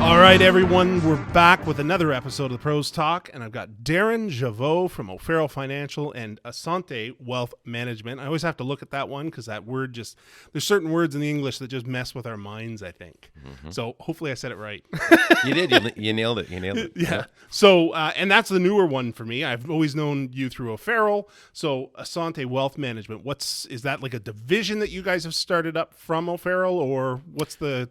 All right, everyone, we're back with another episode of the Pros Talk, and I've got Daren Givoque from O'Farrell Financial and Assante Wealth Management. I always have to look at that one because that word just, there's certain words in the English that just mess with our minds, I think. Mm-hmm. So hopefully I said it right. You did. You nailed it. You nailed it. Yeah. So, and that's the newer one for me. I've always known you through O'Farrell. So Assante Wealth Management, is that like a division that you guys have started up from O'Farrell, or what's the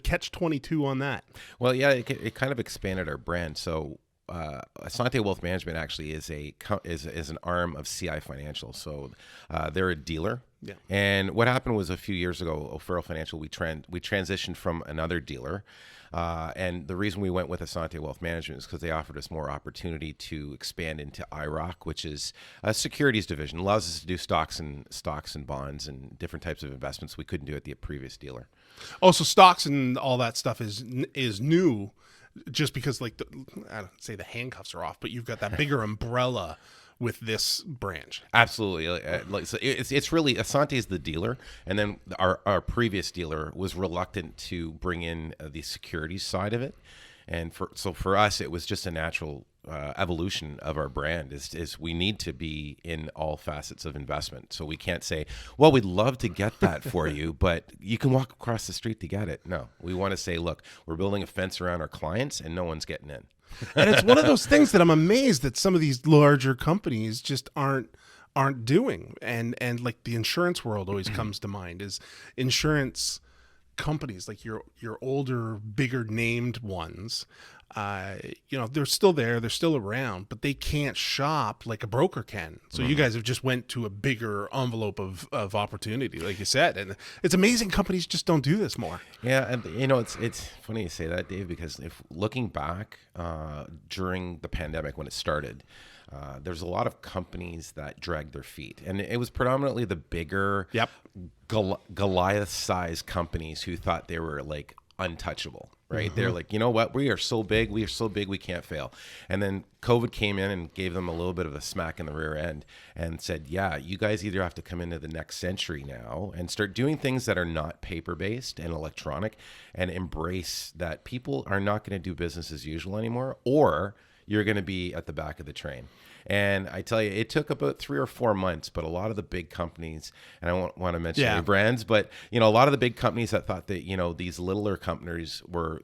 catch-22 on that? Well, yeah, it kind of expanded our brand. So Assante Wealth Management actually is an arm of CI Financial. So they're a dealer. Yeah. And what happened was a few years ago, O'Farrell Financial, we transitioned from another dealer. And the reason we went with Assante Wealth Management is because they offered us more opportunity to expand into IROC, which is a securities division. It allows us to do stocks and bonds and different types of investments we couldn't do at the previous dealer. Oh, so stocks and all that stuff is new, just because I don't say the handcuffs are off, but you've got that bigger umbrella with this branch. Absolutely. So it's really, Assante is the dealer, and then our previous dealer was reluctant to bring in the securities side of it. And for us, it was just a natural evolution of our brand is we need to be in all facets of investment. So we can't say, well, we'd love to get that for you, but you can walk across the street to get it. No, we want to say, look, we're building a fence around our clients and no one's getting in. And it's one of those things that I'm amazed that some of these larger companies just aren't doing. And like the insurance world always comes to mind, is insurance companies like your older, bigger named ones. They're still there, they're still around, but they can't shop like a broker can. So you guys have just went to a bigger envelope of opportunity, like you said, and it's amazing companies just don't do this more. Yeah, and it's funny you say that, Dave, because if looking back during the pandemic when it started, there's a lot of companies that dragged their feet, and it was predominantly the bigger, Goliath-sized companies who thought they were like untouchable, right? Mm-hmm. They're like, you know what? We are so big, we can't fail. And then COVID came in and gave them a little bit of a smack in the rear end and said, yeah, you guys either have to come into the next century now and start doing things that are not paper-based and electronic and embrace that people are not going to do business as usual anymore, or you're going to be at the back of the train. And I tell you, it took about 3 or 4 months, but a lot of the big companies, and I won't want to mention any brands, but, a lot of the big companies that thought that, these littler companies were,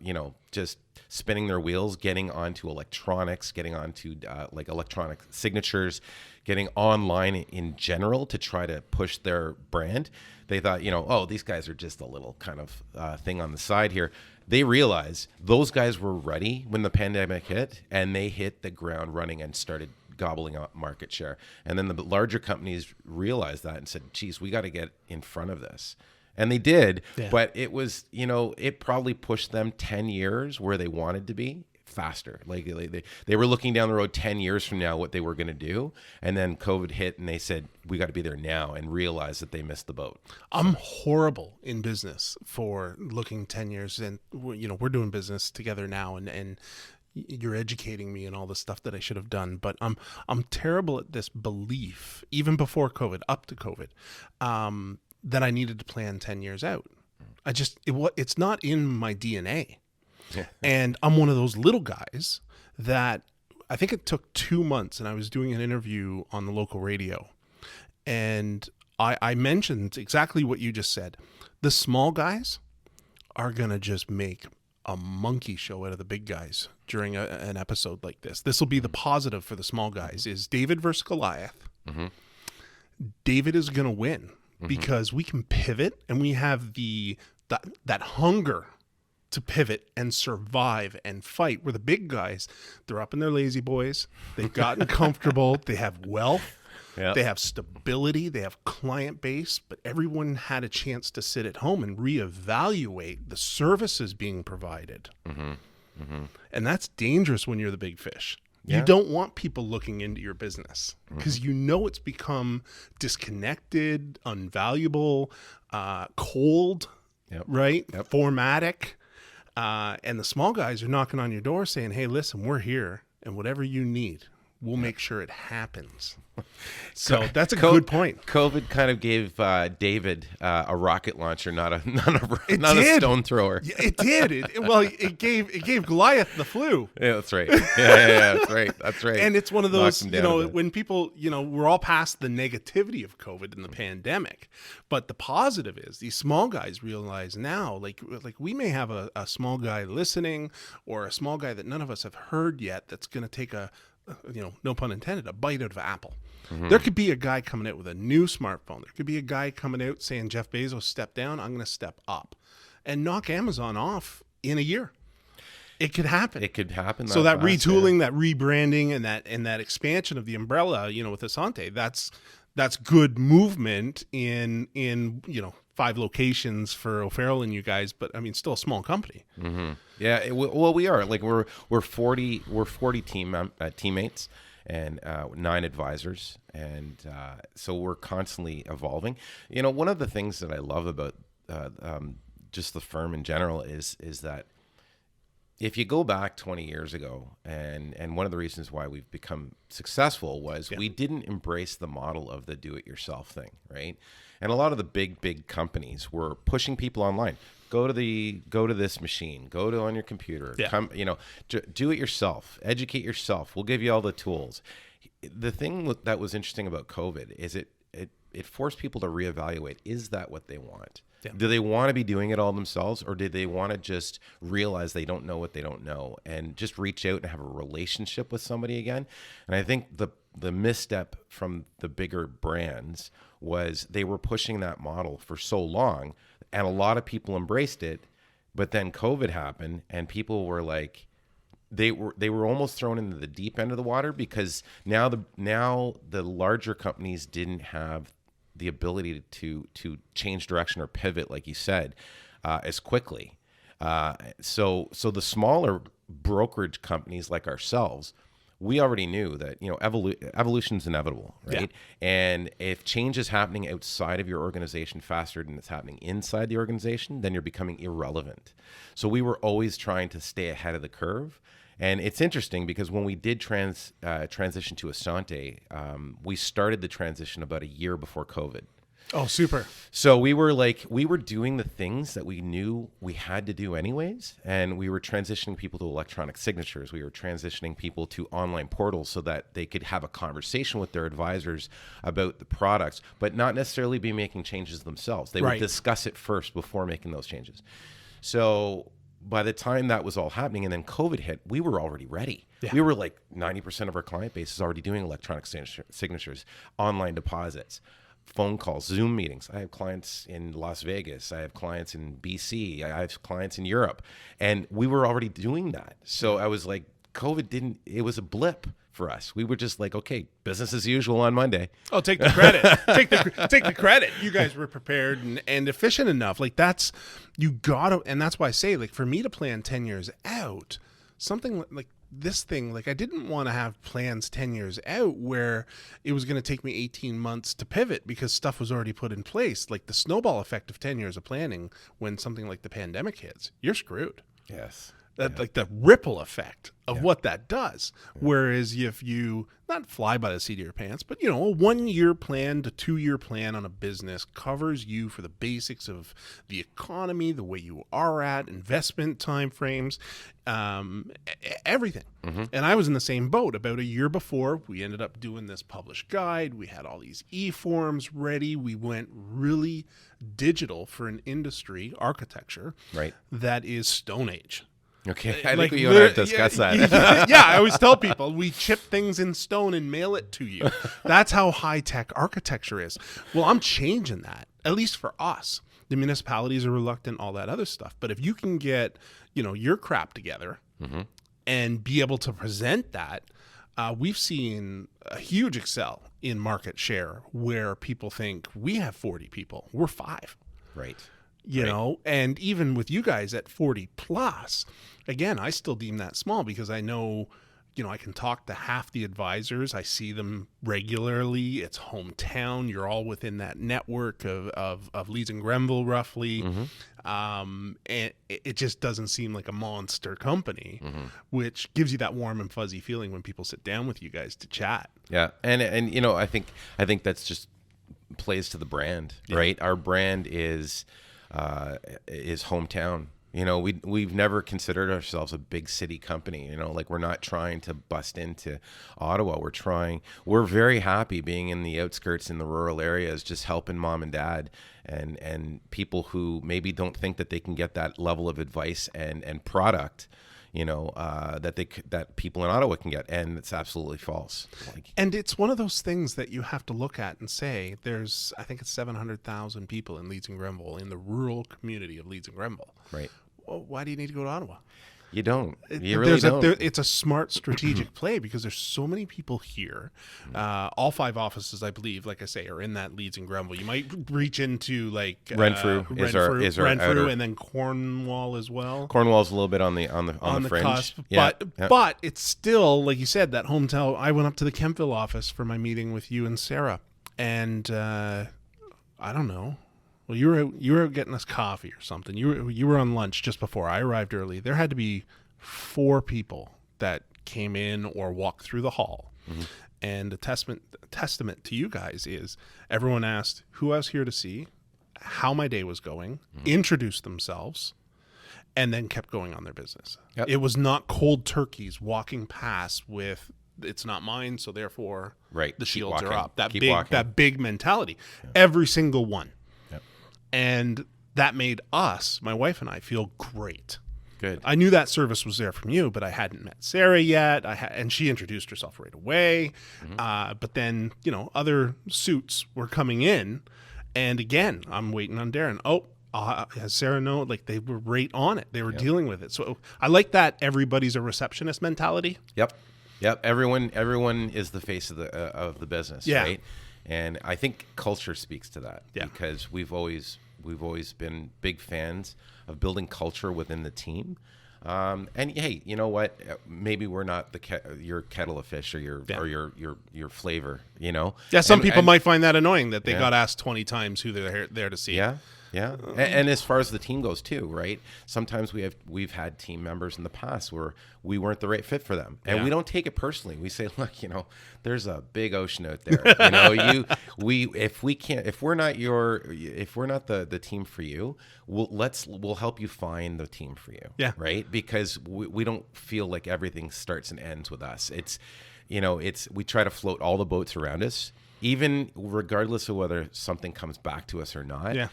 just spinning their wheels, getting onto electronics, getting onto like electronic signatures, getting online in general to try to push their brand. They thought, these guys are just a little kind of thing on the side here. They realized those guys were ready when the pandemic hit, and they hit the ground running and started gobbling up market share. And then the larger companies realized that and said, geez, we got to get in front of this. And they did, but it was, it probably pushed them 10 years where they wanted to be faster. Like they were looking down the road 10 years from now what they were going to do. And then COVID hit and they said, we got to be there now, and realized that they missed the boat. I'm horrible in business for looking 10 years. And, we're doing business together now, and you're educating me in all the stuff that I should have done, but I'm terrible at this belief, even before COVID, up to COVID, that I needed to plan 10 years out. It's not in my DNA. And I'm one of those little guys that I think it took 2 months, and I was doing an interview on the local radio, and I mentioned exactly what you just said. The small guys are going to just make a monkey show out of the big guys during an episode like this. This will be the positive for the small guys, is David versus Goliath. Mm-hmm. David is going to win because we can pivot, and we have that hunger to pivot and survive and fight. Where the big guys, they're up in their lazy boys. They've gotten comfortable. They have wealth. Yep. They have stability. They have client base, but everyone had a chance to sit at home and reevaluate the services being provided. Mm-hmm. Mm-hmm. And that's dangerous when you're the big fish. Yeah. You don't want people looking into your business because it's become disconnected, unvaluable, cold, right? Yep. Formatic. And the small guys are knocking on your door saying, hey, listen, we're here, and whatever you need, we'll make sure it happens. So that's a good point. COVID kind of gave David a rocket launcher, not a stone thrower. It did. It gave Goliath the flu. Yeah, that's right. Yeah, that's right. And it's one of those, when people, we're all past the negativity of COVID and the pandemic, but the positive is these small guys realize now, like we may have a small guy listening, or a small guy that none of us have heard yet that's going to take no pun intended, a bite out of Apple. Mm-hmm. There could be a guy coming out with a new smartphone. There could be a guy coming out saying, Jeff Bezos stepped down, I'm going to step up, and knock Amazon off in a year. It could happen. So that retooling, that rebranding, and that expansion of the umbrella, with Assante, that's good movement in 5 locations for O'Farrell and you guys, but I mean, still a small company. Mm-hmm. Yeah, well, we are like we're 40 teammates and 9 advisors, and so we're constantly evolving. One of the things that I love about just the firm in general is that if you go back 20 years ago, and one of the reasons why we've become successful was we didn't embrace the model of the do-it-yourself thing, right? And a lot of the big companies were pushing people online. Go to this machine. Go to on your computer. Yeah. Come, do it yourself. Educate yourself. We'll give you all the tools. The thing that was interesting about COVID is it forced people to reevaluate. Is that what they want? Yeah. Do they want to be doing it all themselves, or do they want to just realize they don't know what they don't know and just reach out and have a relationship with somebody again? And I think the misstep from the bigger brands was they were pushing that model for so long, and a lot of people embraced it, but then COVID happened and people were like, they were almost thrown into the deep end of the water, because now the larger companies didn't have the ability to change direction or pivot, like you said, as quickly. So the smaller brokerage companies like ourselves, we already knew that evolution is inevitable, right? Yeah. And if change is happening outside of your organization faster than it's happening inside the organization, then you're becoming irrelevant. So we were always trying to stay ahead of the curve. And it's interesting because when we did transition to Assante, we started the transition about a year before COVID. Oh, super. So we were doing the things that we knew we had to do anyways. And we were transitioning people to electronic signatures. We were transitioning people to online portals so that they could have a conversation with their advisors about the products, but not necessarily be making changes themselves. They would discuss it first before making those changes. So by the time that was all happening and then COVID hit, we were already ready. Yeah. We were like 90% of our client base is already doing electronic signatures, online deposits, phone calls, Zoom meetings. I have clients in Las Vegas. I have clients in BC. I have clients in Europe. And we were already doing that. So I was like, it was a blip for us. We were just like, okay, business as usual on Monday. Oh, take the credit. take the credit. You guys were prepared and efficient enough. Like that's why I say, like, for me to plan 10 years out, something like this thing, like I didn't want to have plans 10 years out where it was going to take me 18 months to pivot because stuff was already put in place. Like the snowball effect of 10 years of planning, when something like the pandemic hits, you're screwed. Yes. Like the ripple effect of what that does. Whereas if you not fly by the seat of your pants, but a 1-year plan to 2-year plan on a business covers you for the basics of the economy, the way you are at, investment timeframes, everything. Mm-hmm. And I was in the same boat. About a year before, we ended up doing this published guide. We had all these e-forms ready. We went really digital for an industry, architecture, that is Stone Age. Okay, I think you and I have discussed that. Yeah, I always tell people, we chip things in stone and mail it to you. That's how high-tech architecture is. Well, I'm changing that, at least for us. The municipalities are reluctant, all that other stuff. But if you can get, your crap together and be able to present that, we've seen a huge excel in market share where people think we have 40 people, we're 5. Right. And even with you guys at 40 plus, again, I still deem that small because I know, I can talk to half the advisors. I see them regularly. It's hometown. You're all within that network of Leeds and Grenville, roughly. And it just doesn't seem like a monster company, which gives you that warm and fuzzy feeling when people sit down with you guys to chat. Yeah, and I think that's just plays to the brand, right? Our brand is hometown. We've never considered ourselves a big city company. Like, we're not trying to bust into Ottawa. We're very happy being in the outskirts, in the rural areas, just helping mom and dad and people who maybe don't think that they can get that level of advice and product, that people in Ottawa can get, and it's absolutely false. And it's one of those things that you have to look at and say, I think it's 700,000 people in Leeds and Grenville, in the rural community of Leeds and Grenville. Right. Well, why do you need to go to Ottawa? You don't. You really don't. It's a smart strategic play because there's so many people here. All 5 offices, I believe, like I say, are in that Leeds and Grenville. You might reach into like Renfrew, Renfrew, and then Cornwall as well. Cornwall's a little bit on the fringe, cusp, yeah. But it's still, like you said, that hometown. I went up to the Kemptville office for my meeting with you and Sarah, and I don't know. Well, you were getting us coffee or something. You were on lunch just before I arrived early. There had to be 4 people that came in or walked through the hall. And the testament to you guys is everyone asked who I was here to see, how my day was going, introduced themselves, and then kept going on their business. Yep. It was not cold turkeys walking past with, it's not mine, so therefore the shields are up. That big mentality. Yeah. Every single one. And that made us, my wife and I, feel great. Good. I knew that service was there from you, but I hadn't met Sarah yet. And she introduced herself right away. But then, other suits were coming in. And again, I'm waiting on Daren. Has Sarah know? Like, they were right on it. They were dealing with it. So I like that everybody's a receptionist mentality. Yep. Everyone is the face of the business, right? And I think culture speaks to that because we've always been big fans of building culture within the team. And hey, you know what? Maybe we're not your kettle of fish or your flavor. Yeah, some people might find that annoying that they got asked 20 times who they're there to see. Yeah. And as far as the team goes too, right? Sometimes we've had team members in the past where we weren't the right fit for them, and we don't take it personally. We say, look, there's a big ocean out there. If we're not the team for you, we'll help you find the team for you. Yeah. Right? Because we don't feel like everything starts and ends with us. We try to float all the boats around us, even regardless of whether something comes back to us or not. Yeah.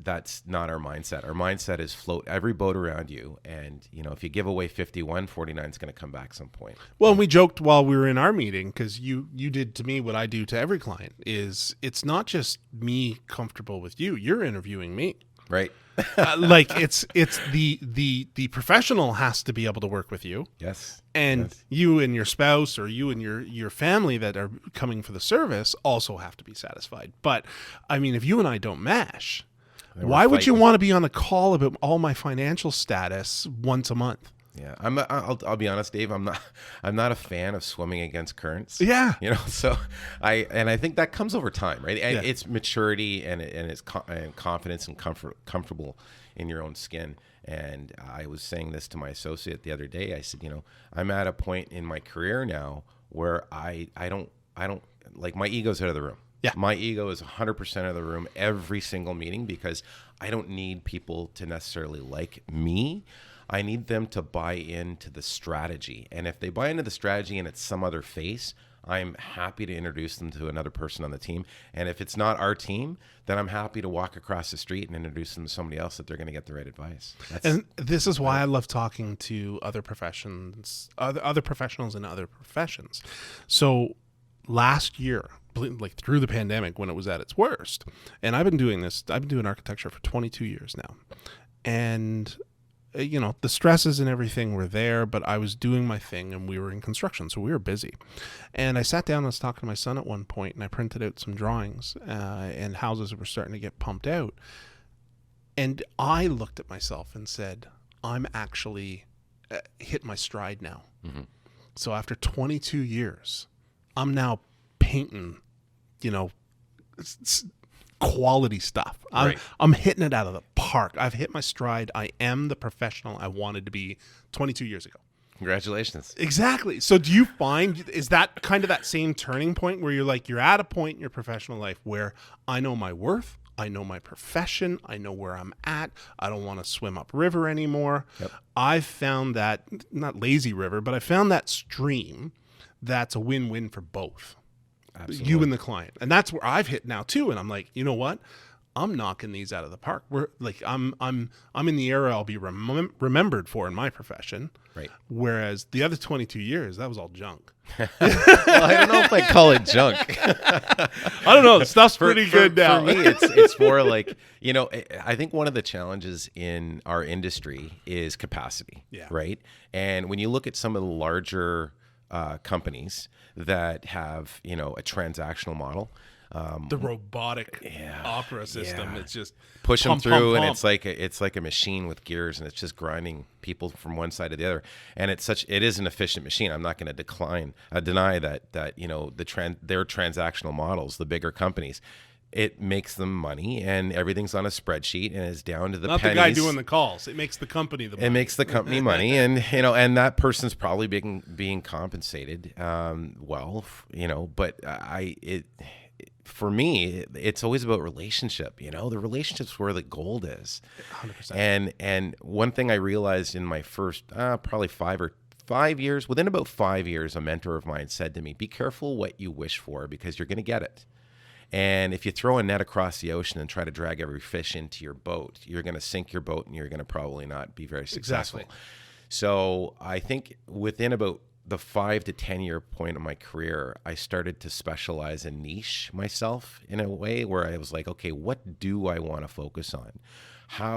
That's not our mindset. Our mindset is float every boat around you, and if you give away 51, 49 is going to come back some point. Well, we joked while we were in our meeting, because you did to me what I do to every client, is it's not just me comfortable with you, you're interviewing me. Right. It's the professional has to be able to work with you. Yes. And you and your spouse, or you and your family that are coming for the service, also have to be satisfied. But I mean, if you and I don't mesh, why would you want to be on a call about all my financial status once a month? Yeah, I'll be honest, Dave. I'm not a fan of swimming against currents. Yeah, So I think that comes over time, right? And it's maturity and it's confidence and comfortable in your own skin. And I was saying this to my associate the other day. I said, I'm at a point in my career now where I don't like, my ego's out of the room. Yeah, my ego is 100% out of the room every single meeting, because I don't need people to necessarily like me. I need them to buy into the strategy. And if they buy into the strategy and it's some other face, I'm happy to introduce them to another person on the team. And if it's not our team, then I'm happy to walk across the street and introduce them to somebody else that they're going to get the right advice. And this is why I love talking to other professionals in other professions. So last year, like through the pandemic when it was at its worst, and I've been doing architecture for 22 years now. And the stresses and everything were there, but I was doing my thing, and we were in construction, so we were busy. And I sat down and I was talking to my son at one point, and I printed out some drawings, and houses were starting to get pumped out. And I looked at myself and said, I'm actually hit my stride now. So after 22 years, I'm now painting, you know, quality stuff. I'm hitting it out of the park. I've hit my stride. I am the professional I wanted to be 22 years ago. Congratulations. Exactly. So do you find, is that kind of that same turning point where you're like, you're at a point in your professional life where I know my worth, I know my profession, I know where I'm at, I don't want to swim upriver anymore. Yep. I've found that, not lazy river, but I found that stream that's a win-win for both. Absolutely. You and the client. And that's where I've hit now too. And I'm like, you know what? I'm knocking these out of the park. We're like, I'm in the era I'll be remembered for in my profession. Right. Whereas the other 22 years, that was all junk. Well, I don't know if I call it junk. I don't know. The stuff's pretty good now. For me, it's more like, you know, I think one of the challenges in our industry is capacity. Yeah. Right. And when you look at some of the larger companies that have, you know, a transactional model, the robotic opera system, it's just push pump, them through, pump, and pump. it's like a machine with gears, and it's just grinding people from one side to the other. And it is an efficient machine. I'm not going to deny that you know their transactional models, the bigger companies, it makes them money, and everything's on a spreadsheet, and it's down to the not pennies. the guy doing the calls. It makes the company the money. It makes the company money, and you know, and that person's probably being compensated well, you know. But for me, it's always about relationship. You know, the relationship's where the gold is. 100%. And one thing I realized in my first probably 5 years, within about 5 years, a mentor of mine said to me, "Be careful what you wish for, because you're going to get it. And if you throw a net across the ocean and try to drag every fish into your boat, you're going to sink your boat, and you're going to probably not be very successful." Exactly. So I think within about the 5 to 10 year point of my career, I started to specialize and niche myself in a way where I was like, okay, what do I want to focus on?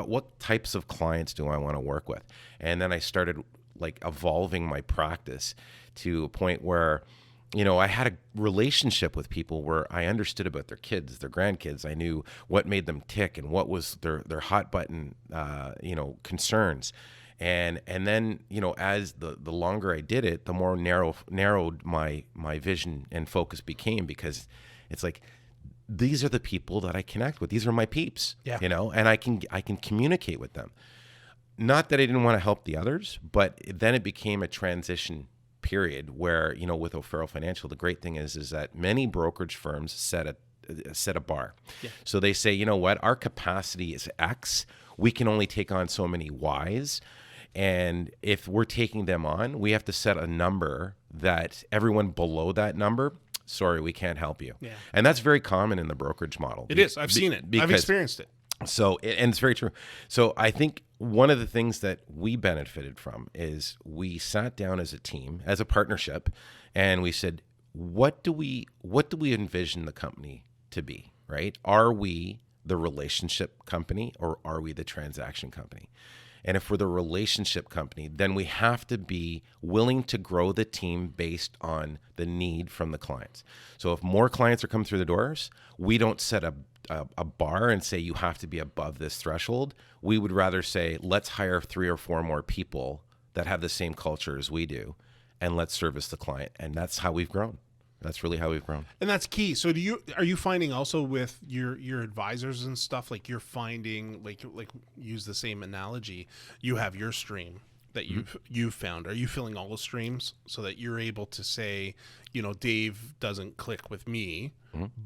What types of clients do I want to work with? And then I started like evolving my practice to a point where, you know, I had a relationship with people where I understood about their kids, their grandkids. I knew what made them tick and what was their hot button, you know, concerns. And then, you know, as the longer I did it, the more narrowed my vision and focus became, because it's like, these are the people that I connect with. These are my peeps, you know, and I can communicate with them. Not that I didn't want to help the others, but then it became a transition period where, you know, with O'Farrell Financial, the great thing is that many brokerage firms set a bar. Yeah. So they say, you know what, our capacity is X. We can only take on so many Ys. And if we're taking them on, we have to set a number that everyone below that number, sorry, we can't help you. Yeah. And that's very common in the brokerage model. It is. I've seen it. I've experienced it. So, and it's very true. So I think one of the things that we benefited from is we sat down as a team, as a partnership, and we said, what do we envision the company to be, right? Are we the relationship company, or are we the transaction company? And if we're the relationship company, then we have to be willing to grow the team based on the need from the clients. So if more clients are coming through the doors, we don't set a bar and say you have to be above this threshold. We would rather say, let's hire 3 or 4 more people that have the same culture as we do, and let's service the client. And that's how we've grown. That's really how we've grown. And that's key. So are you finding also with your advisors and stuff, like you're finding, like use the same analogy, you have your stream that you've found. Are you filling all the streams so that you're able to say, you know, Dave doesn't click with me,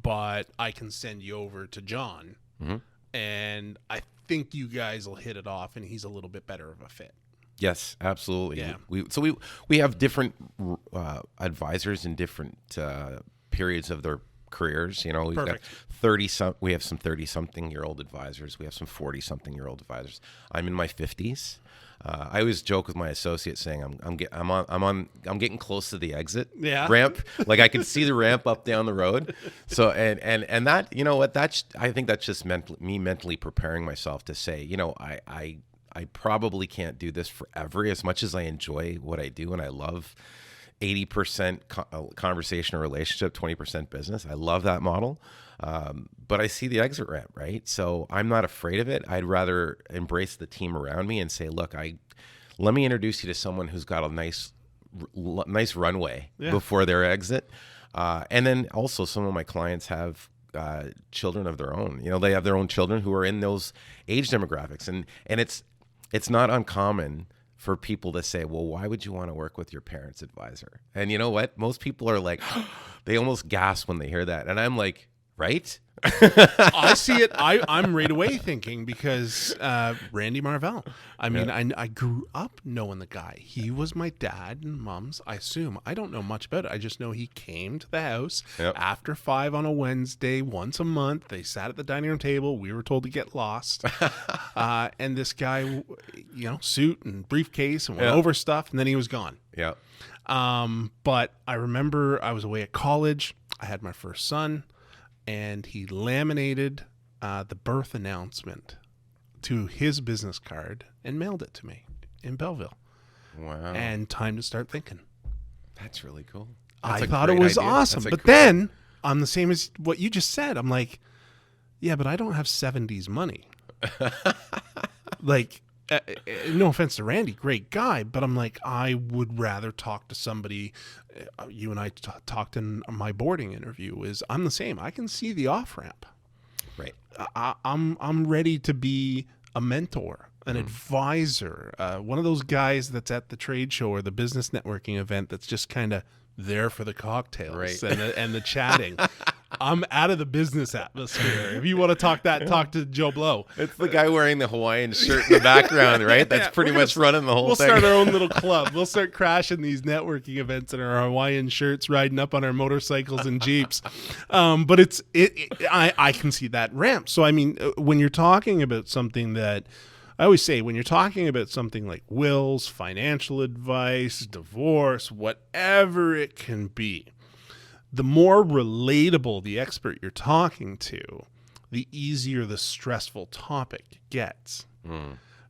but I can send you over to John, and I think you guys will hit it off, and he's a little bit better of a fit. Yes, absolutely. Yeah. We have different advisors in different periods of their careers. You know, we've got 30 we have some 30-something-year-old advisors. We have some 40-something-year-old advisors. I'm in my 50s. I always joke with my associates saying I'm getting close to the exit ramp. Like I can see the ramp up down the road. So and that, you know what, I think that's just me mentally preparing myself to say, you know, I probably can't do this forever. As much as I enjoy what I do and I love 80% conversation or relationship, 20% business. I love that model. But I see the exit ramp, right? So I'm not afraid of it. I'd rather embrace the team around me and say, look, let me introduce you to someone who's got a nice nice runway Yeah. before their exit. And then also some of my clients have children of their own. You know, they have their own children who are in those age demographics. And it's not uncommon for people to say, well, why would you want to work with your parents' advisor? And you know what? Most people are like, they almost gasp when they hear that. And I'm like, right? I see it. I'm right away thinking because Randy Marvell. I mean, I grew up knowing the guy. He was my dad and mom's. I assume. I don't know much about it. I just know he came to the house after 5 on a Wednesday once a month. They sat at the dining room table. We were told to get lost. And this guy, you know, suit and briefcase and went over stuff, and then he was gone. Yeah. But I remember I was away at college. I had my first son. And he laminated the birth announcement to his business card and mailed it to me in Belleville. Wow. And time to start thinking. That's really cool. I thought it was awesome. But then I'm the same as what you just said. I'm like, yeah, but I don't have 70s money. Like, no offense to Randy, great guy, but I'm like, I would rather talk to somebody. You and I talked in my boarding interview. I'm the same. I can see the off ramp. Right. I'm ready to be a mentor, an advisor, one of those guys that's at the trade show or the business networking event that's just kind of there for the cocktails and the chatting. I'm out of the business atmosphere. If you want to talk to Joe Blow. It's the guy wearing the Hawaiian shirt in the background, right? That's pretty much running the whole thing. We'll start our own little club. We'll start crashing these networking events in our Hawaiian shirts, riding up on our motorcycles and Jeeps. But I can see that ramp. So, I mean, when you're talking about something that, I always say, when you're talking about something like wills, financial advice, divorce, whatever it can be, the more relatable the expert you're talking to, the easier the stressful topic gets,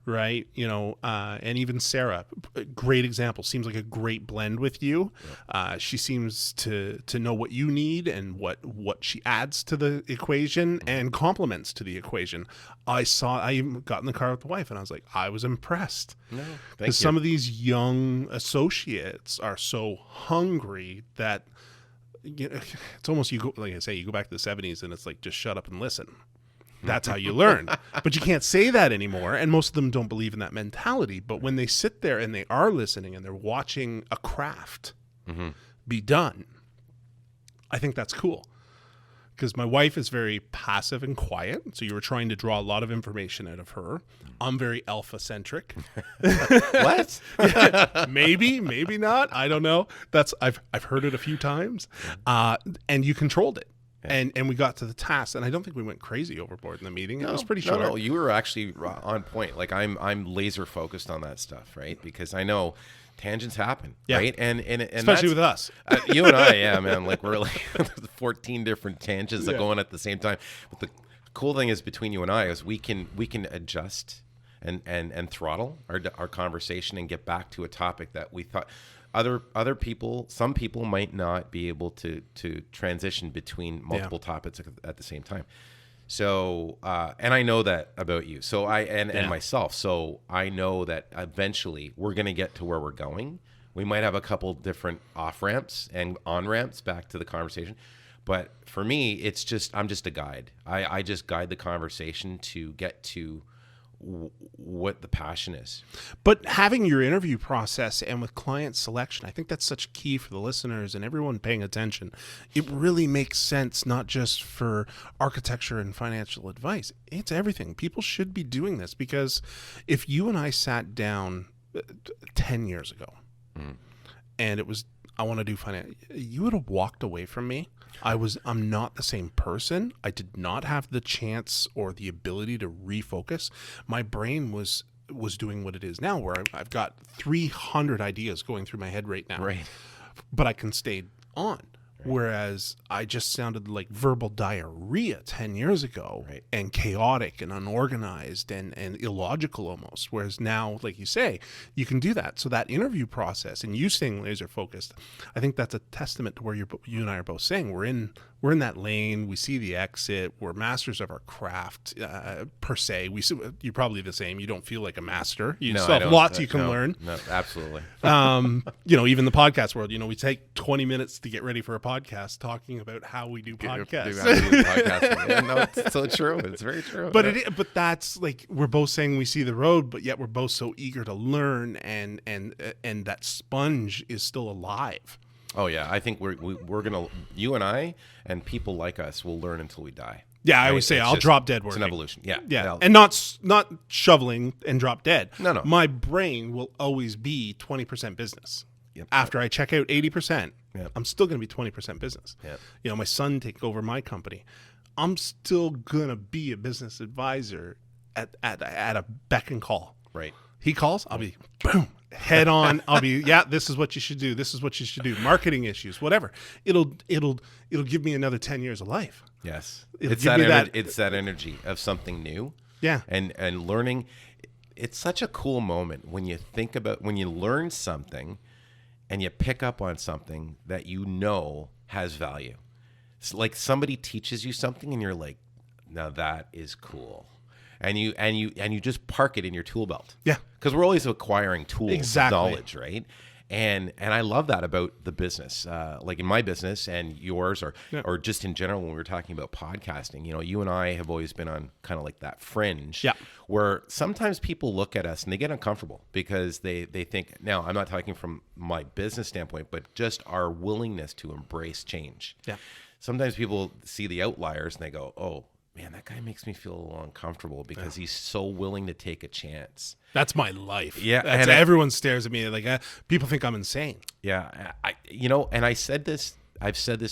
right? You know, and even Sarah, great example, seems like a great blend with you. She seems to know what you need and what she adds to the equation and complements to the equation. I even got in the car with the wife and I was like, I was impressed. No, thank you. Because some of these young associates are so hungry that, you know, it's almost, you go, like I say, you go back to the 70s and it's like, just shut up and listen. That's how you learn. But you can't say that anymore. And most of them don't believe in that mentality. But when they sit there and they are listening and they're watching a craft be done, I think that's cool. Because my wife is very passive and quiet. So you were trying to draw a lot of information out of her. I'm very alpha-centric. What? Maybe not. I don't know. I've heard it a few times. And you controlled it. And we got to the task, and I don't think we went crazy overboard in the meeting. It was pretty short. No, you were actually on point. Like I'm laser focused on that stuff, right? Because I know tangents happen, right? And especially with us, you and I, man. Like we're like 14 different tangents that going at the same time. But the cool thing is between you and I is we can adjust and throttle our conversation and get back to a topic that we thought. Other people, some people might not be able to transition between multiple topics at the same time. So, and I know that about you. So and myself. So I know that eventually we're going to get to where we're going. We might have a couple different off ramps and on ramps back to the conversation. But for me, I'm just a guide. I just guide the conversation to get to what the passion is. But having your interview process and with client selection, I think that's such key for the listeners and everyone paying attention. It really makes sense, not just for architecture and financial advice. It's everything. People should be doing this, because if you and I sat down 10 years ago and it was, I want to do finance, you would have walked away from me. I'm not the same person. I did not have the chance or the ability to refocus. My brain was doing what it is now, where I've got 300 ideas going through my head right now. Right. But I can stay on. Whereas I just sounded like verbal diarrhea 10 years ago, and chaotic and unorganized and illogical almost. Whereas now, like you say, you can do that. So that interview process and you staying laser focused, I think that's a testament to where you and I are both saying we're in we're in that lane. We see the exit. We're masters of our craft, per se. You're probably the same. You don't feel like a master. You still have lots you can learn. No, absolutely. Even the podcast world, we take 20 minutes to get ready for a podcast talking about how we do podcasts. No, it's so true. It's very true. But that's like, we're both saying we see the road, but yet we're both so eager to learn, and that sponge is still alive. Oh yeah, I think we're gonna, you and I and people like us will learn until we die. Yeah, I always say I'll drop dead working. It's an evolution. Yeah. And not shoveling and drop dead. No. My brain will always be 20% business. Yep. After I check out 80%, Yep. I'm still going to be 20% business. Yep. My son take over my company. I'm still going to be a business advisor at a beck and call. Right. He calls, I'll be boom, head on. I'll be, this is what you should do. This is what you should do. Marketing issues, whatever. It'll give me another 10 years of life. Yes. It's that energy of something new. Yeah. And learning. It's such a cool moment when you think about, when you learn something and you pick up on something that has value. It's like somebody teaches you something and you're like, now that is cool. And you just park it in your tool belt. Yeah. Because we're always acquiring tools, exactly. knowledge, right? And I love that about the business, like in my business and yours, or just in general when we were talking about podcasting. You and I have always been on kind of like that fringe, where sometimes people look at us and they get uncomfortable because they think. Now, I'm not talking from my business standpoint, but just our willingness to embrace change. Yeah. Sometimes people see the outliers and they go, "Oh, man, that guy makes me feel a little uncomfortable because he's so willing to take a chance." That's my life. Yeah. Everyone stares at me like, people think I'm insane. Yeah. And I've said this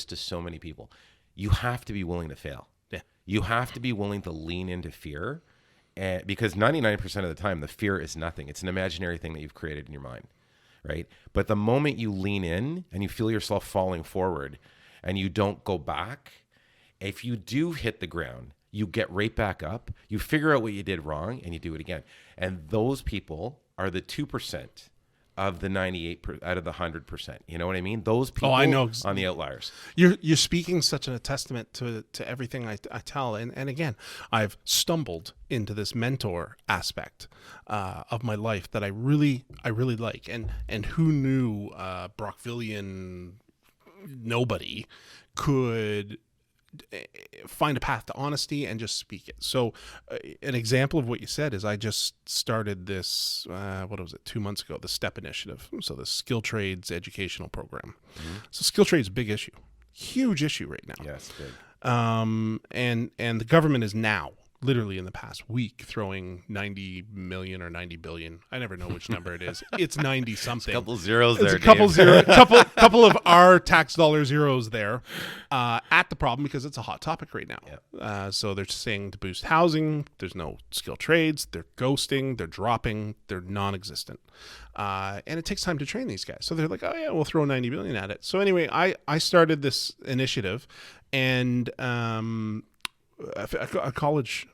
to so many people. You have to be willing to fail. Yeah. You have to be willing to lean into fear, because 99% of the time, the fear is nothing. It's an imaginary thing that you've created in your mind, right? But the moment you lean in and you feel yourself falling forward and you don't go back, if you do hit the ground, you get right back up, you figure out what you did wrong, and you do it again. And those people are the 2% of the 98 out of the 100%. You know what I mean? Those people I know. On the outliers. You're speaking such a testament to everything I tell. And again, I've stumbled into this mentor aspect of my life that I really like. And who knew Brockvillian nobody could find a path to honesty and just speak it. So an example of what you said is I just started this, 2 months ago, the STEP initiative. So the Skill Trades educational program. Mm-hmm. So skill trades, big issue, huge issue right now. Yes, big. And the government is now, literally in the past week, throwing 90 million or 90 billion. I never know which number it is. It's 90 something. A couple zeros there. It's a couple of our tax dollar zeros there at the problem, because it's a hot topic right now. Yep. So they're saying to boost housing, there's no skilled trades, they're ghosting, they're dropping, they're non-existent. And it takes time to train these guys. So they're like, oh yeah, we'll throw 90 billion at it. So anyway, I started this initiative, and a college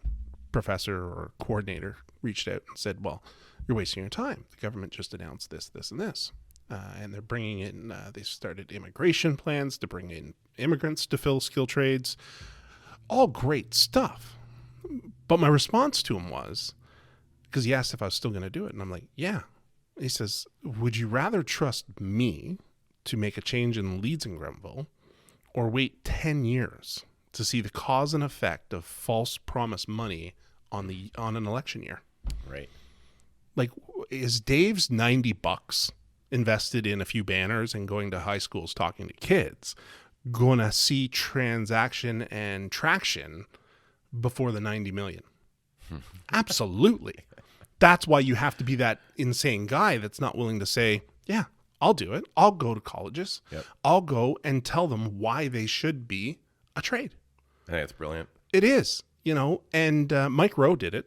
professor or coordinator reached out and said, well, you're wasting your time. The government just announced this, this, and this. And they're bringing in, they started immigration plans to bring in immigrants to fill skill trades. All great stuff. But my response to him was, because he asked if I was still going to do it. And I'm like, yeah. He says, would you rather trust me to make a change in Leeds and Grenville, or wait 10 years to see the cause and effect of false promise money on an election year? Right. Like, is Dave's $90 invested in a few banners and going to high schools talking to kids gonna see transaction and traction before the 90 million? Absolutely. That's why you have to be that insane guy that's not willing to say, yeah, I'll do it. I'll go to colleges. Yep. I'll go and tell them why they should be a trade. I think it's brilliant. It is, and Mike Rowe did it,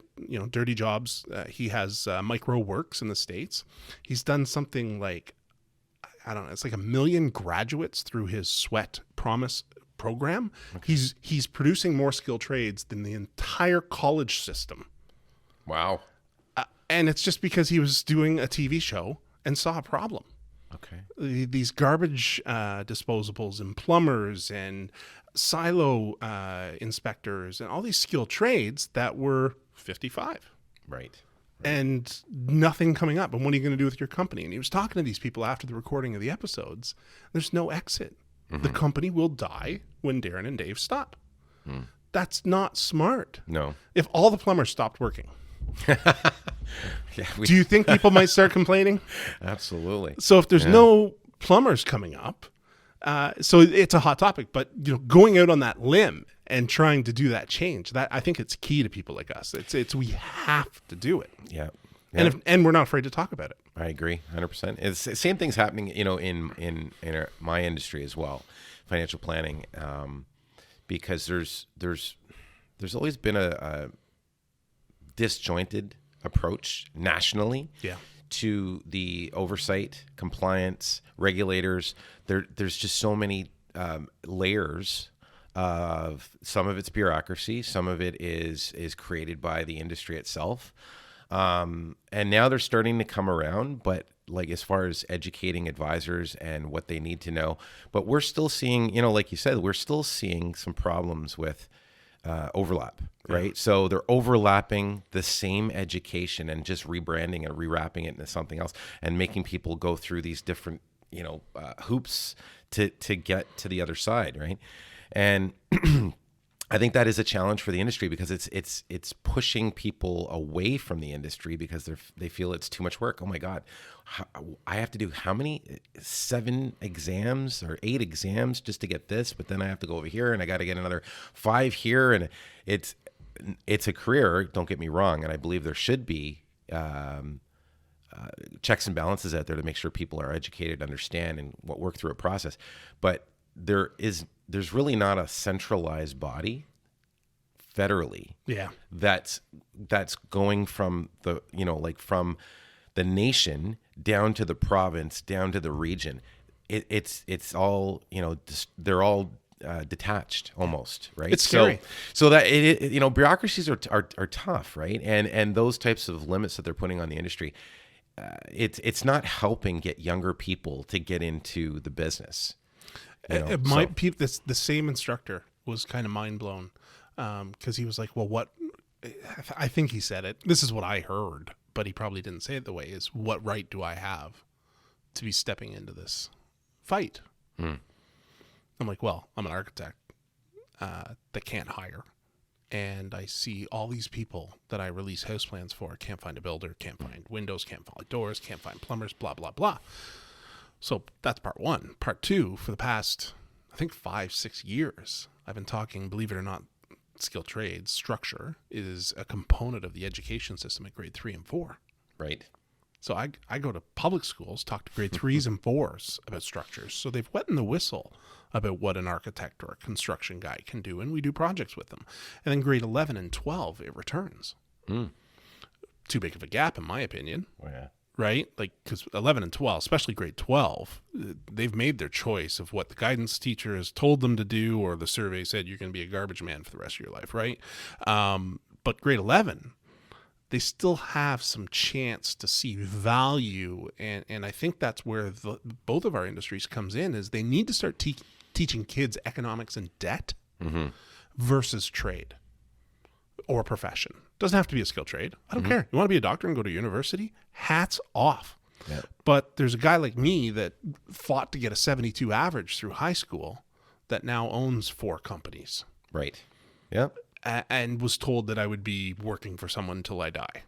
Dirty Jobs. He has Mike Rowe Works in the States. He's done something like, I don't know, it's like 1 million graduates through his Sweat Promise program. Okay. He's producing more skilled trades than the entire college system. Wow. And it's just because he was doing a TV show and saw a problem. Okay. These garbage disposables and plumbers and silo inspectors and all these skilled trades that were 55. Right. And nothing coming up. And what are you going to do with your company? And he was talking to these people after the recording of the episodes. There's no exit. The company will die when Daren and Dave stop. That's not smart. No. If all the plumbers stopped working, Yeah, do you think people might start complaining? Absolutely. So if there's no plumbers coming up, so it's a hot topic, but going out on that limb and trying to do that change, that I think it's key to people like us. It's we have to do it. Yeah. And we're not afraid to talk about it. I agree 100%. It's the same thing's happening, in my industry as well, financial planning, because there's always been a disjointed approach nationally to the oversight, compliance, regulators. There's just so many layers of, some of it's bureaucracy, some of it is created by the industry itself. And now they're starting to come around, but like as far as educating advisors and what they need to know, but we're still seeing, like you said, we're still seeing some problems with overlap, right? Yeah. So they're overlapping the same education and just rebranding and rewrapping it into something else and making people go through these different, hoops to get to the other side, right? And I think that is a challenge for the industry because it's pushing people away from the industry because they feel it's too much work. Oh my God, I have to do how many 7 exams or 8 exams just to get this, but then I have to go over here and I got to get another 5 here, and it's a career. Don't get me wrong, and I believe there should be checks and balances out there to make sure people are educated, understand, and work through a process, but there's really not a centralized body federally that's going from the from the nation down to the province down to the region. It's all they're all detached almost, right? It's scary. So that bureaucracies are tough, right? And those types of limits that they're putting on the industry, it's not helping get younger people to get into the business. The same instructor was kind of mind blown because he was like, well, what, I think he said it, this is what I heard, but he probably didn't say it the way, is what right do I have to be stepping into this fight? I'm like, well, I'm an architect that can't hire. And I see all these people that I release house plans for, can't find a builder, can't find windows, can't find doors, can't find plumbers, blah, blah, blah. So that's part one. Part two, for the past, I think 5-6 years, I've been talking, believe it or not, skilled trades structure is a component of the education system at grade 3 and 4. Right. So I go to public schools, talk to grade 3s and 4s about structures. So they've wet in the whistle about what an architect or a construction guy can do, and we do projects with them. And then grade 11 and 12, it returns. Too big of a gap, in my opinion. Oh, yeah. Right? Like, because 11 and 12, especially grade 12, they've made their choice of what the guidance teacher has told them to do, or the survey said you're going to be a garbage man for the rest of your life, right? But grade 11, they still have some chance to see value. And I think that's where both of our industries comes in, is they need to start teaching kids economics and debt versus trade or profession. Doesn't have to be a skilled trade. I don't care. You want to be a doctor and go to university? Hats off. Yeah. But there's a guy like me that fought to get a 72 average through high school that now owns 4 companies. Right. Yeah. And was told that I would be working for someone until I die.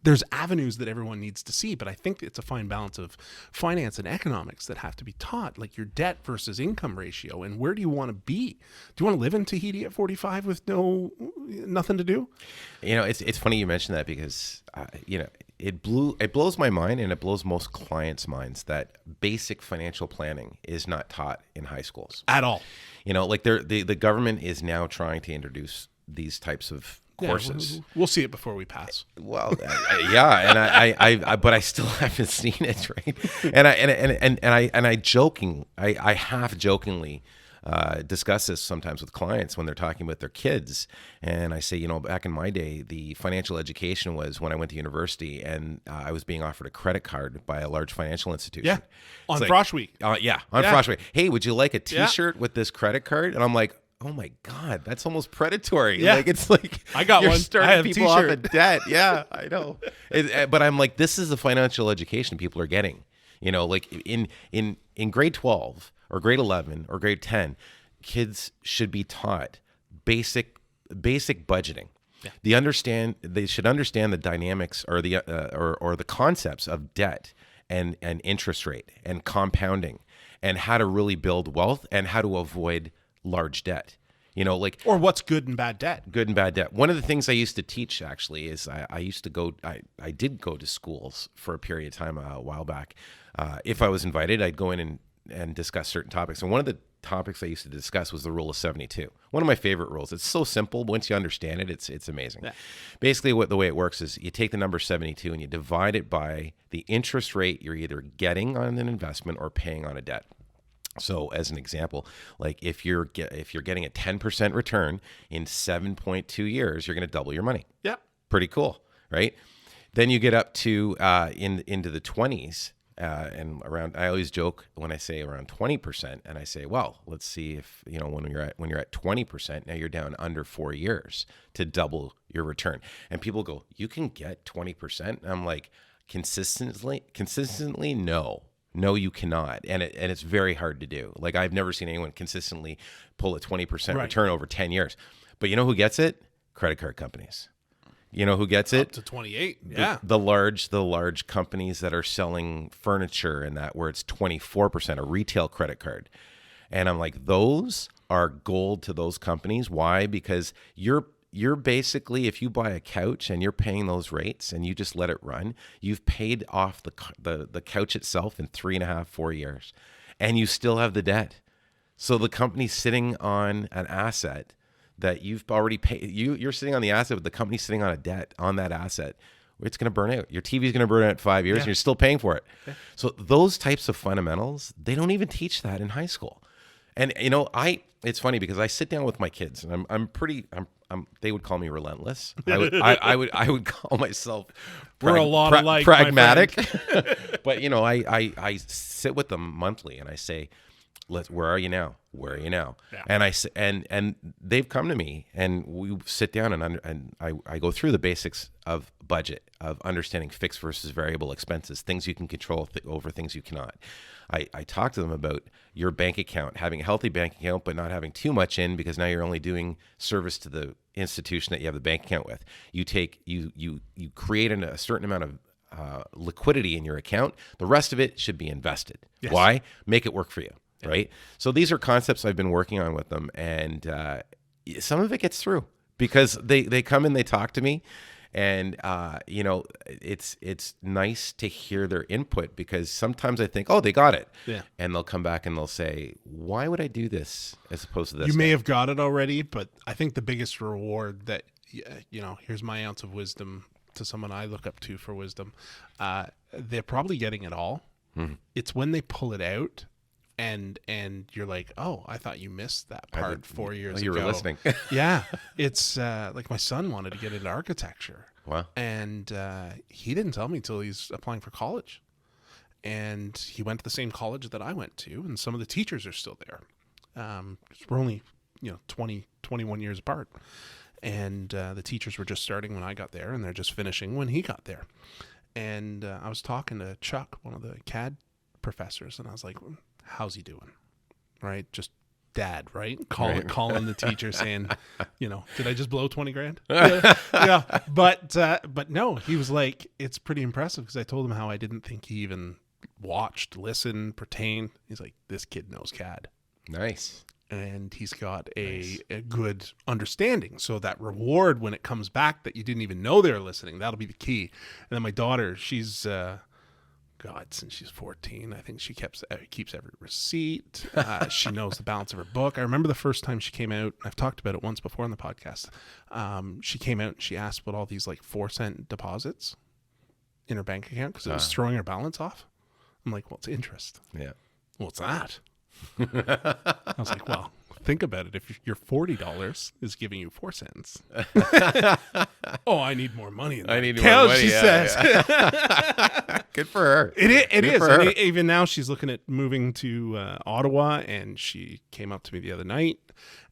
There's avenues that everyone needs to see, but I think it's a fine balance of finance and economics that have to be taught, like your debt versus income ratio, and where do you want to be? Do you want to live in Tahiti at 45 with nothing to do? It's funny you mentioned that because it blows my mind, and it blows most clients' minds that basic financial planning is not taught in high schools at all. The government is now trying to introduce these types of courses. We'll see it before we pass. Well, yeah, and I but I still haven't seen it, right? And I half jokingly discuss this sometimes with clients when they're talking about their kids. And I say, you know, back in my day, the financial education was when I went to university and I was being offered a credit card by a large financial institution. Yeah. On It's Frosh Week. on Frosh Week. Hey, would you like a T-shirt with this credit card? And I'm like, oh my God, that's almost predatory. Yeah. Like, it's like I got you're one. starting I have a people off T-shirt. of debt. Yeah, I know. But I'm like, this is the financial education people are getting. You know, like in grade 12 or grade 11 or grade 10, kids should be taught basic budgeting. Yeah. They should understand the dynamics or the or the concepts of debt and interest rate and compounding and how to really build wealth and how to avoid large debt. You know, like, Or what's good and bad debt. good and bad debt. One of the things I used to teach actually is I did go to schools for a period of time a while back. If I was invited, I'd go in and discuss certain topics. And one of the topics I used to discuss was the rule of 72. One of my favorite rules. It's so simple. Once you understand it, it's amazing. Yeah. Basically, the way it works is you take the number 72 and you divide it by the interest rate you're either getting on an investment or paying on a debt. So as an example, like if you're getting a 10% return in 7.2 years, you're going to double your money. Yeah. Pretty cool, right? Then you get up to into the 20s. And around, I always joke when I say around 20%, and I say, well, let's see if, you know, when you're at 20%, now you're down under 4 years to double your return. And people go, you can get 20%? And I'm like, consistently, no, you cannot. And it's very hard to do. Like, I've never seen anyone consistently pull a 20% return over 10 years. But you know who gets it? Credit card companies. You know who gets it? Up to 28. Yeah. The large companies that are selling furniture and that, where it's 24%, a retail credit card. And I'm like, those are gold to those companies. Why? Because you're basically, if you buy a couch and you're paying those rates and you just let it run, you've paid off the couch itself in 3.5, 4 years, and you still have the debt. So the company's sitting on an asset that you've already paid. You're sitting on the asset, but the company's sitting on a debt on that asset. It's going to burn out. Your TV's going to burn out in 5 years, and you're still paying for it. Yeah. So those types of fundamentals, they don't even teach that in high school. And you know, it's funny because I sit down with my kids, and I'm they would call me relentless. I would call myself We're a lot alike, pragmatic. But you know, I sit with them monthly, and I say, where are you now? Where are you now? Yeah. And they've come to me, and we sit down and I go through the basics of budget, of understanding fixed versus variable expenses, things you can control over things you cannot. I talk to them about your bank account, having a healthy bank account, but not having too much in, because now you're only doing service to the institution that you have the bank account with. You create a certain amount of liquidity in your account. The rest of it should be invested. Yes. Why? Make it work for you. Right. So these are concepts I've been working on with them, and some of it gets through because they come and they talk to me, and you know, it's nice to hear their input, because sometimes I think, oh, they got it, and they'll come back and they'll say, why would I do this as opposed to this? You may have got it already, but I think the biggest reward that, you know, here's my ounce of wisdom to someone I look up to for wisdom. They're probably getting it all. Mm-hmm. It's when they pull it out. And you're like, oh, I thought you missed that part 4 years ago. You were listening. Yeah. It's like my son wanted to get into architecture. Wow. And he didn't tell me until he's applying for college. And he went to the same college that I went to, and some of the teachers are still there. We're only, 20, 21 years apart. And the teachers were just starting when I got there, and they're just finishing when he got there. And I was talking to Chuck, one of the CAD professors, and I was like, how's he doing? Right? Just dad, right? Calling the teacher saying, did I just blow 20 grand? Yeah. But no, he was like, it's pretty impressive, because I told him how I didn't think he even watched, listened, pertained. He's like, this kid knows CAD. Nice. And he's got a good understanding. So that reward, when it comes back that you didn't even know they were listening, that'll be the key. And then my daughter, she's, since she's 14, I think she keeps every receipt. She knows the balance of her book. I remember the first time she came out, I've talked about it once before on the podcast. She came out and she asked what all these 4-cent deposits in her bank account, because it was throwing her balance off. I'm like, well, it's interest. Yeah. What's that? I was like, well, think about it. If your $40 is giving you 4 cents. Oh, I need more money. I need Cal, more money. she says. Good for her. It is. for her. And even now she's looking at moving to Ottawa, and she came up to me the other night,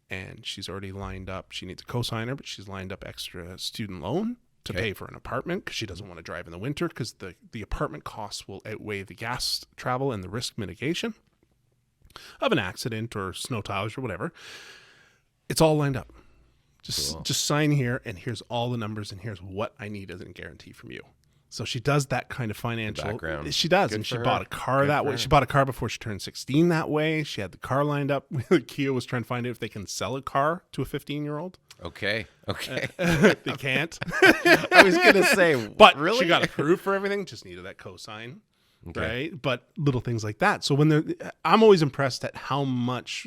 and she's already lined up. She needs a cosigner, but she's lined up extra student loan to pay for an apartment because she doesn't want to drive in the winter because the apartment costs will outweigh the gas travel and the risk mitigation of an accident or snow tires or whatever. It's all lined up. Just sign here, and here's all the numbers, and here's what I need as a guarantee from you. So she does that kind of financial background. She does. Good And she for bought her. a car Good that for way. her. She bought a car before she turned 16 that way. She had the car lined up. Kia was trying to find out if they can sell a car to a 15-year-old. Okay. They can't. I was going to say, But really? she got approved for everything. Just needed that cosign. Okay. Right? But little things like that. So I'm always impressed at how much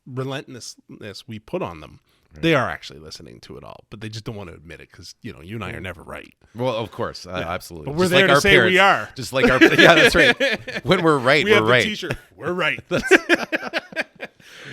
relentlessness we put on them. Right. They are actually listening to it all, but they just don't want to admit it because, you and I are never right. Well, of course. Absolutely. But we're there to say we are. Just like our yeah, that's right. When we're right, we we're have right. the t-shirt. We're right.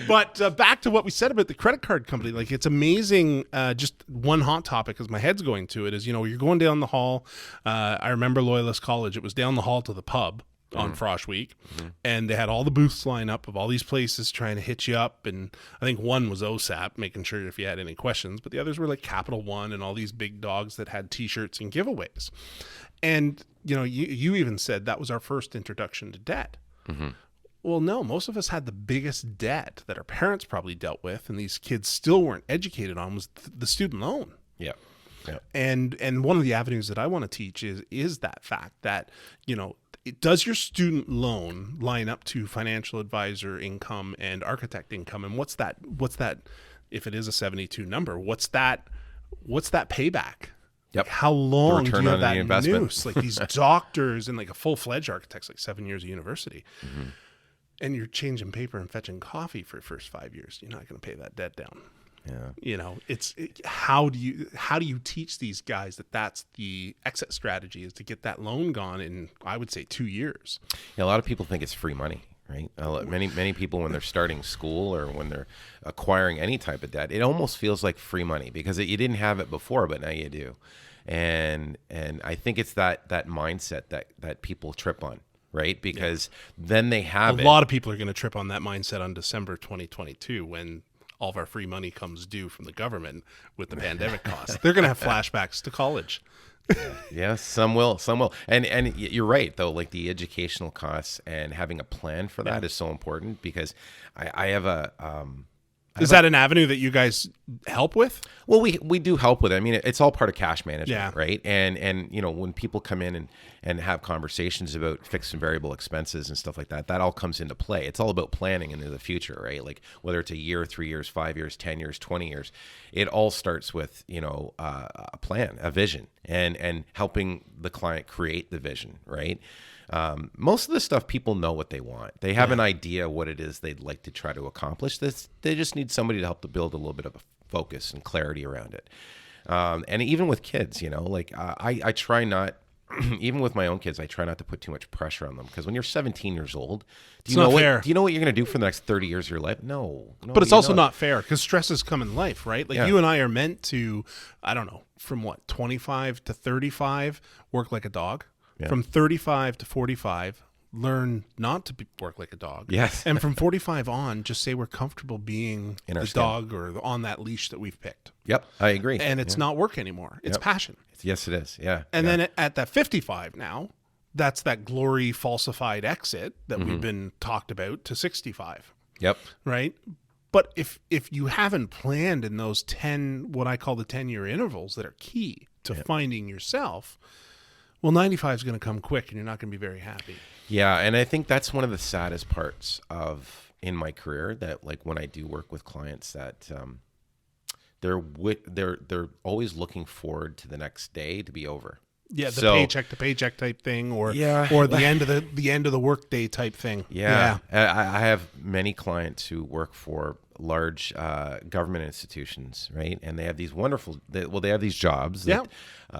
But back to what we said about the credit card company, like it's amazing. Just one hot topic, as my head's going to it, is you're going down the hall. I remember Loyalist College. It was down the hall to the pub on Frosh Week, and they had all the booths lined up of all these places trying to hit you up. And I think one was OSAP, making sure if you had any questions, but the others were like Capital One and all these big dogs that had T-shirts and giveaways. And you even said that was our first introduction to debt. Mm-hmm. Well, no, most of us had the biggest debt that our parents probably dealt with, and these kids still weren't educated on, was the student loan. Yeah. And one of the avenues that I want to teach is that fact that, does your student loan line up to financial advisor income and architect income? And what's that, if it is a 72 number, what's that payback? Yep. Like how long do you have that investment. noose? Like these doctors and like a full-fledged architect's like 7 years of university. Mm-hmm. And you're changing paper and fetching coffee for the first 5 years. You're not going to pay that debt down. Yeah. How do you teach these guys that that's the exit strategy, is to get that loan gone in, I would say, 2 years. Yeah, a lot of people think it's free money, right? Many people, when they're starting school or when they're acquiring any type of debt, it almost feels like free money because you didn't have it before, but now you do. And I think it's that mindset that people trip on. Right? Because then they have a lot of people are going to trip on that mindset on December 2022 when all of our free money comes due from the government with the pandemic costs. They're going to have flashbacks to college. Yeah, some will. And you're right, though, like the educational costs and having a plan for that is so important because I have a... Is that an avenue that you guys help with? Well, we do help with it. I mean, it's all part of cash management, Yeah. right? And when people come in and have conversations about fixed and variable expenses and stuff like that, that all comes into play. It's all about planning into the future, right? Like whether it's a year, 3 years, 5 years, 10 years, 20 years, it all starts with, a plan, a vision, and helping the client create the vision, right? Most of the stuff, people know what they want. They have an idea what it is they'd like to try to accomplish. They just need somebody to help to build a little bit of a focus and clarity around it. And even with kids, I try not, even with my own kids, I try not to put too much pressure on them because when you're 17 years old, do you know what you're going to do for the next 30 years of your life? No. But it's also not fair because stresses come in life, right? Like you and I are meant to, I don't know, from 25 to 35, work like a dog. Yeah. From 35 to 45, learn not to work like a dog. Yes. And from 45 on, just say we're comfortable being in the dog or on that leash that we've picked. Yep, I agree. And it's not work anymore. It's passion. Yes, it is. Yeah. And then at that 55 now, that's that glory falsified exit that we've been talked about to 65. Yep. Right? But if you haven't planned in those 10, what I call the 10-year intervals that are key to finding yourself, well, 95 is going to come quick and you're not going to be very happy. Yeah. And I think that's one of the saddest parts in my career that like when I do work with clients that they're always looking forward to the next day to be over. Yeah, paycheck to paycheck type thing, or the end of the workday type thing. Yeah. I have many clients who work for large government institutions, right? And they have these they have these jobs,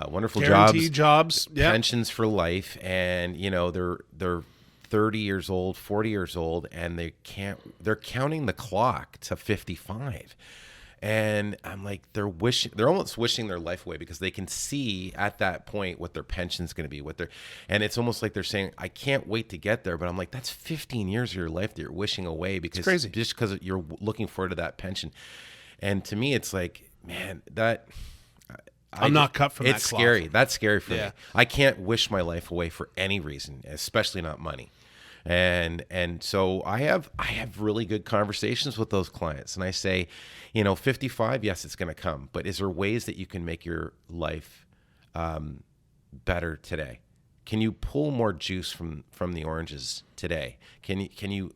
wonderful guaranteed jobs, pensions for life, and they're 30 years old, 40 years old, and they're counting the clock to 55. And I'm like, they're almost wishing their life away because they can see at that point what their pension's going to be, and it's almost like they're saying, I can't wait to get there. But I'm like, that's 15 years of your life that you're wishing away because just because you're looking forward to that pension. And to me, it's like, man, I'm not cut from that It's cloth. scary. That's scary for me. I can't wish my life away for any reason, especially not money. And so I have really good conversations with those clients, and I say, 55, yes, it's going to come, but is there ways that you can make your life better today? Can you pull more juice from the oranges today? Can you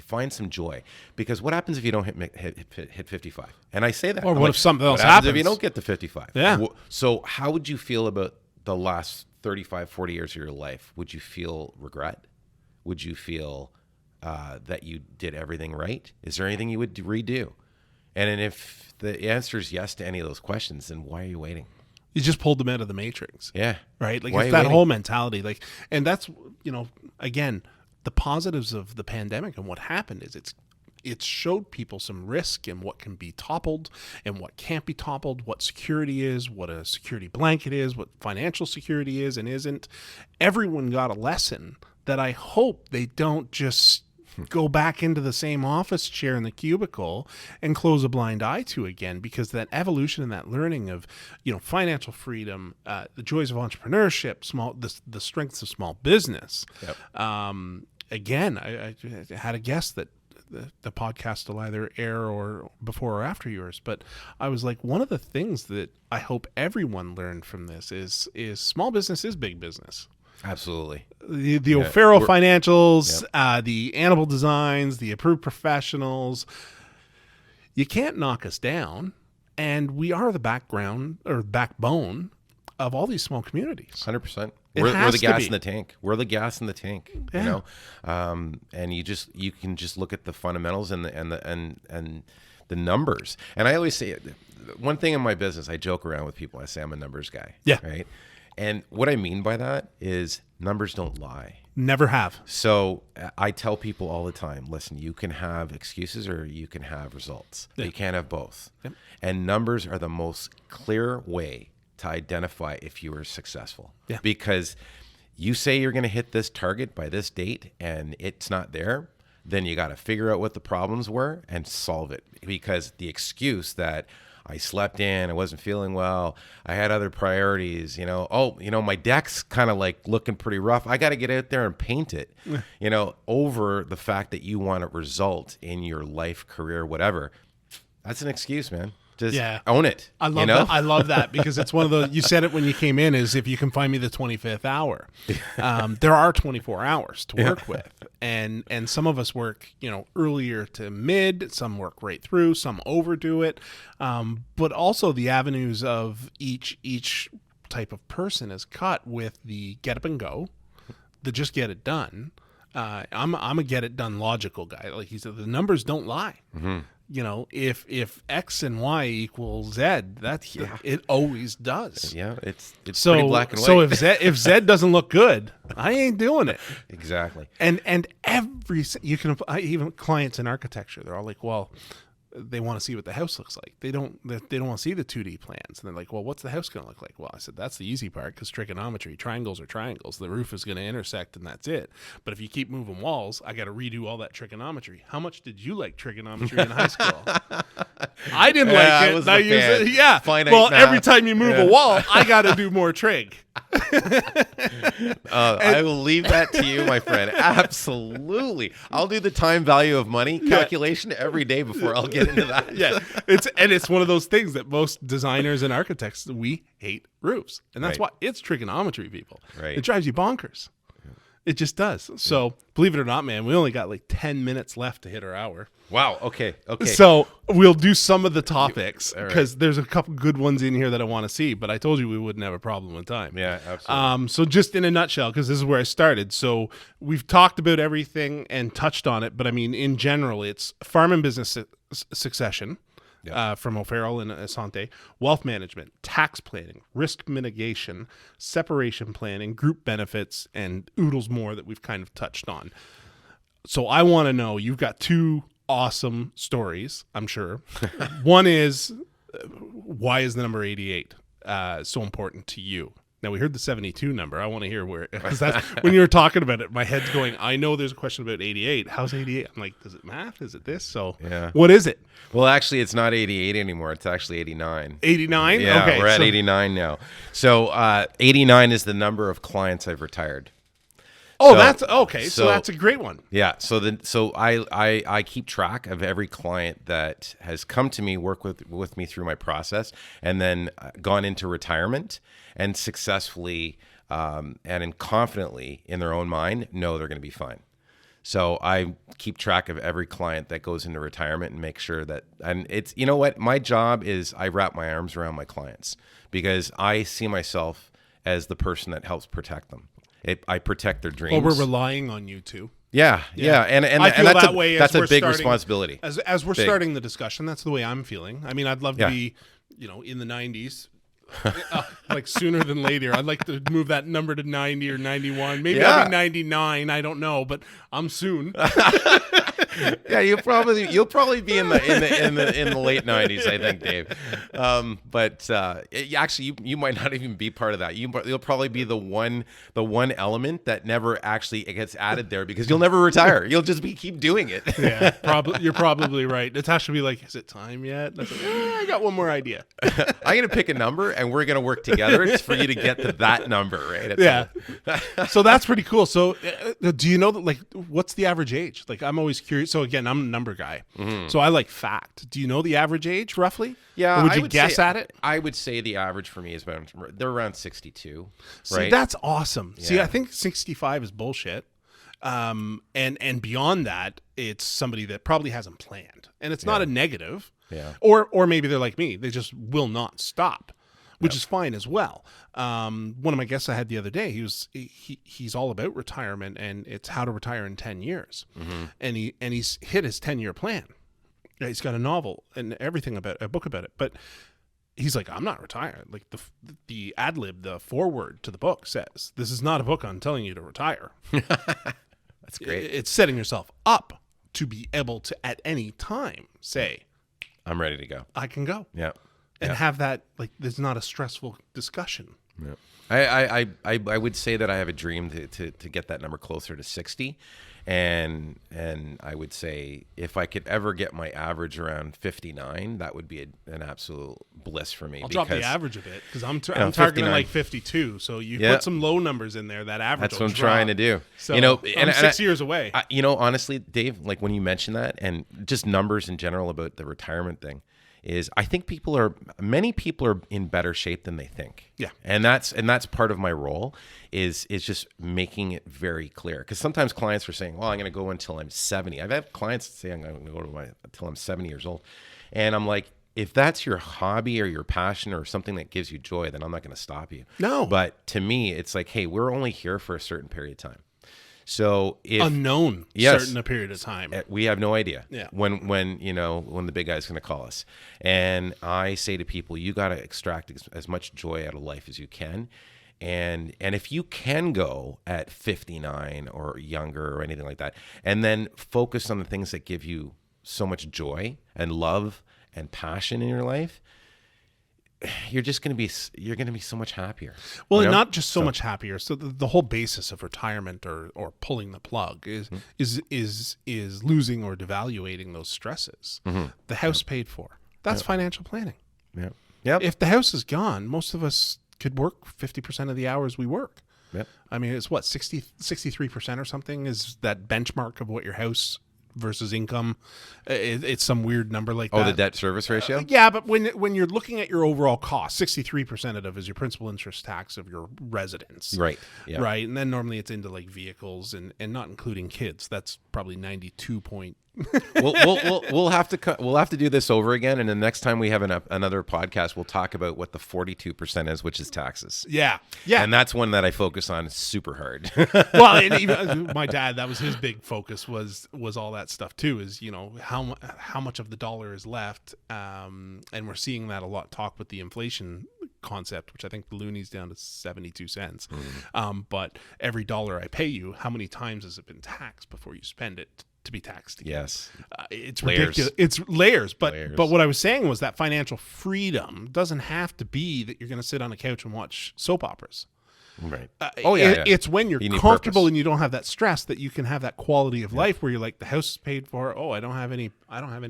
find some joy? Because what happens if you don't hit 55? And I say that, or what if something else happens happens if you don't get to 55? Yeah. So how would you feel about the last 35, 40 years of your life? Would you feel regret? Would you feel that you did everything right? Is there anything you would redo? And if the answer is yes to any of those questions, then why are you waiting? You just pulled them out of the matrix. Yeah. Right? Like, it's that whole mentality. Like, and that's, again, the positives of the pandemic and what happened is it showed people some risk in what can be toppled and what can't be toppled, what security is, what a security blanket is, what financial security is and isn't. Everyone got a lesson that I hope they don't just go back into the same office chair in the cubicle and close a blind eye to again, because that evolution and that learning of, financial freedom, the joys of entrepreneurship, the strengths of small business. Yep. Again, I had a guest that the podcast will either air or before or after yours, but I was like, one of the things that I hope everyone learned from this is small business is big business. Absolutely. The O'Farrell financials, the Annable designs, the approved professionals. You can't knock us down, and we are the background or backbone of all these small communities. 100%. We're the gas in the tank. We're the gas in the tank. Yeah. And you can just look at the fundamentals and the numbers. And I always say, one thing in my business, I joke around with people. I say I'm a numbers guy. Yeah. Right. And what I mean by that is numbers don't lie. Never have. So I tell people all the time, listen, you can have excuses or you can have results. Yeah. You can't have both. Yep. And numbers are the most clear way to identify if you are successful. Yeah. Because you say you're going to hit this target by this date and it's not there, then you got to figure out what the problems were and solve it. Because the excuse that I slept in, I wasn't feeling well, I had other priorities, my deck's kind of like looking pretty rough, I got to get out there and paint it, over the fact that you want a result in your life, career, whatever. That's an excuse, man. Just own it. I love that. I love that because it's one of those, you said it when you came in, is if you can find me the 25th hour. There are 24 hours to work with. And some of us work, earlier to mid, some work right through, some overdo it. But also the avenues of each type of person is cut with the get up and go, the just get it done. I'm a get it done logical guy. Like he said, the numbers don't lie. Mm-hmm. If X and Y equals Z, it always does. Yeah, it's pretty black and white. So if Z doesn't look good, I ain't doing it. Exactly. And even clients in architecture, they're all like, well, they want to see what the house looks like. They don't want to see the 2D plans. And they're like, well, what's the house going to look like? Well, I said, that's the easy part because trigonometry, triangles are triangles. The roof is going to intersect and that's it. But if you keep moving walls, I got to redo all that trigonometry. How much did you like trigonometry in high school? I didn't like it. I wasn't a fan. Yeah. Finite well, math. every time you move a wall, I got to do more trig. I will leave that to you, my friend. Absolutely. I'll do the time value of money calculation every day before I'll get into that. Yeah. It's one of those things that most designers and architects, we hate roofs. And that's why it's trigonometry, people. Right. It drives you bonkers. It just does. So believe it or not, man, we only got like 10 minutes left to hit our hour. Wow. Okay. So we'll do some of the topics because there's a couple good ones in here that I want to see, but I told you we wouldn't have a problem with time. Yeah, absolutely. So just in a nutshell, because this is where I started. So we've talked about everything and touched on it, but I mean, in general, it's farm and business succession. from O'Farrell and Assante, wealth management, tax planning, risk mitigation, separation planning, group benefits, and oodles more that we've kind of touched on. So I want to know, you've got two awesome stories, I'm sure. One is, why is the number 88 so important to you? Now, we heard the 72 number. I want to hear where, because that's when you were talking about it, my head's going, I know there's a question about 88. How's 88? I'm like, is it math? Is it this? So what is it? Well, actually, it's not 88 anymore. It's actually 89. 89? Yeah, okay, we're at 89 now. So 89 is the number of clients I've retired. Oh, that's okay. So that's a great one. Yeah. So I keep track of every client that has come to me, work with me through my process, and then gone into retirement and successfully and confidently in their own mind know they're going to be fine. So I keep track of every client that goes into retirement and make sure that, and it's, you know what, my job is I wrap my arms around my clients because I see myself as the person that helps protect them. I protect their dreams. Well, we're relying on you too. Yeah. And I feel that's that way that's as a big we're responsibility. As we're starting the discussion, that's the way I'm feeling. I mean, I'd love to be, in the 90s, like sooner than later. I'd like to move that number to 90 or 91. Maybe I'll be 99. I don't know, but I'm soon. Yeah, you'll probably be in the late 90s, I think, Dave. But actually, you might not even be part of that. You'll probably be the one element that never actually gets added there because you'll never retire. You'll just keep doing it. Yeah, you're probably right. Natasha will be like, "Is it time yet?" And I said, I got one more idea. I'm gonna pick a number, and we're gonna work together for you to get to that number, right? So that's pretty cool. So, do you know that? Like, what's the average age? Like, I'm always curious. So again, I'm a number guy. Mm-hmm. So I like fact. Do you know the average age roughly? Yeah. Or would you guess at it? I would say the average for me is they're around 62. See, right? that's awesome. Yeah. See, I think 65 is bullshit. And beyond that, it's somebody that probably hasn't planned, and it's not a negative. Yeah. Or maybe they're like me; they just will not stop, which is fine as well. One of my guests I had the other day, he's all about retirement, and it's how to retire in 10 years, and he's hit his 10-year plan. He's got a novel and everything about a book about it, but he's like, I'm not retired. Like the ad lib, the foreword to the book says, this is not a book on telling you to retire. That's great. It's setting yourself up to be able to at any time say, I'm ready to go. I can go. Yeah. And have that, like, there's not a stressful discussion. Yeah. I would say that I have a dream to get that number closer to 60. And I would say if I could ever get my average around 59, that would be an absolute bliss for me. I'll drop the average a bit because I'm 59. targeting like 52. So you put some low numbers in there, that average That's what I'm trying to do. So I'm 6 years away. Honestly, Dave, like when you mention that and just numbers in general about the retirement thing, is I think many people are in better shape than they think. Yeah. And that's part of my role is just making it very clear. Because sometimes clients are saying, well, I'm going to go until I'm 70. I've had clients say I'm going to go until I'm 70 years old. And I'm like, if that's your hobby or your passion or something that gives you joy, then I'm not going to stop you. No. But to me, it's like, hey, we're only here for a certain period of time. So if unknown, certain a period of time, we have no idea. Yeah. When the big guy's going to call us, and I say to people, you got to extract as much joy out of life as you can, and if you can go at 59 or younger or anything like that, and then focus on the things that give you so much joy and love and passion in your life, you're going to be so much happier. Well, and not just so much happier. So the whole basis of retirement or pulling the plug is losing or devaluating those stresses. Mm-hmm. The house paid for. That's financial planning. Yeah. Yep. If the house is gone, most of us could work 50% of the hours we work. Yep. I mean, it's what, 63% or something is that benchmark of what your house versus income. It's some weird number like that. Oh, the debt service ratio? Yeah, but when you're looking at your overall cost, 63% of it is your principal interest tax of your residence. Right. Yeah. Right. And then normally it's into like vehicles and not including kids. That's probably 92 point. We'll have to do this over again, and the next time we have another podcast, we'll talk about what the 42% is, which is taxes. Yeah, and that's one that I focus on super hard. Well, and even my dad, that was his big focus was all that stuff too. Is how much of the dollar is left, and we're seeing that a lot. Talk with the inflation concept, which I think the loonie's down to 72 cents. But every dollar I pay you, how many times has it been taxed before you spend it to be taxed again? Yes. It's ridiculous. It's layers. But what I was saying was that financial freedom doesn't have to be that you're going to sit on a couch and watch soap operas. Right. It's when you're comfortable purpose. and you don't have that stress that you can have that quality of life where you're like, the house is paid for. Oh, I don't have any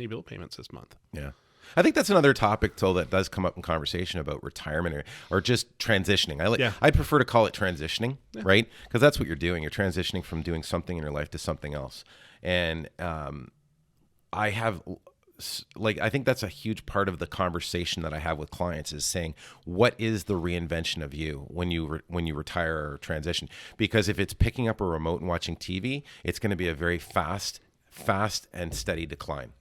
bill payments this month. Yeah. I think that's another topic, though, that does come up in conversation about retirement or just transitioning. I prefer to call it transitioning, right? Because that's what you're doing. You're transitioning from doing something in your life to something else. And I think that's a huge part of the conversation that I have with clients is saying, what is the reinvention of you when you retire or transition? Because if it's picking up a remote and watching TV, it's going to be a very fast and steady decline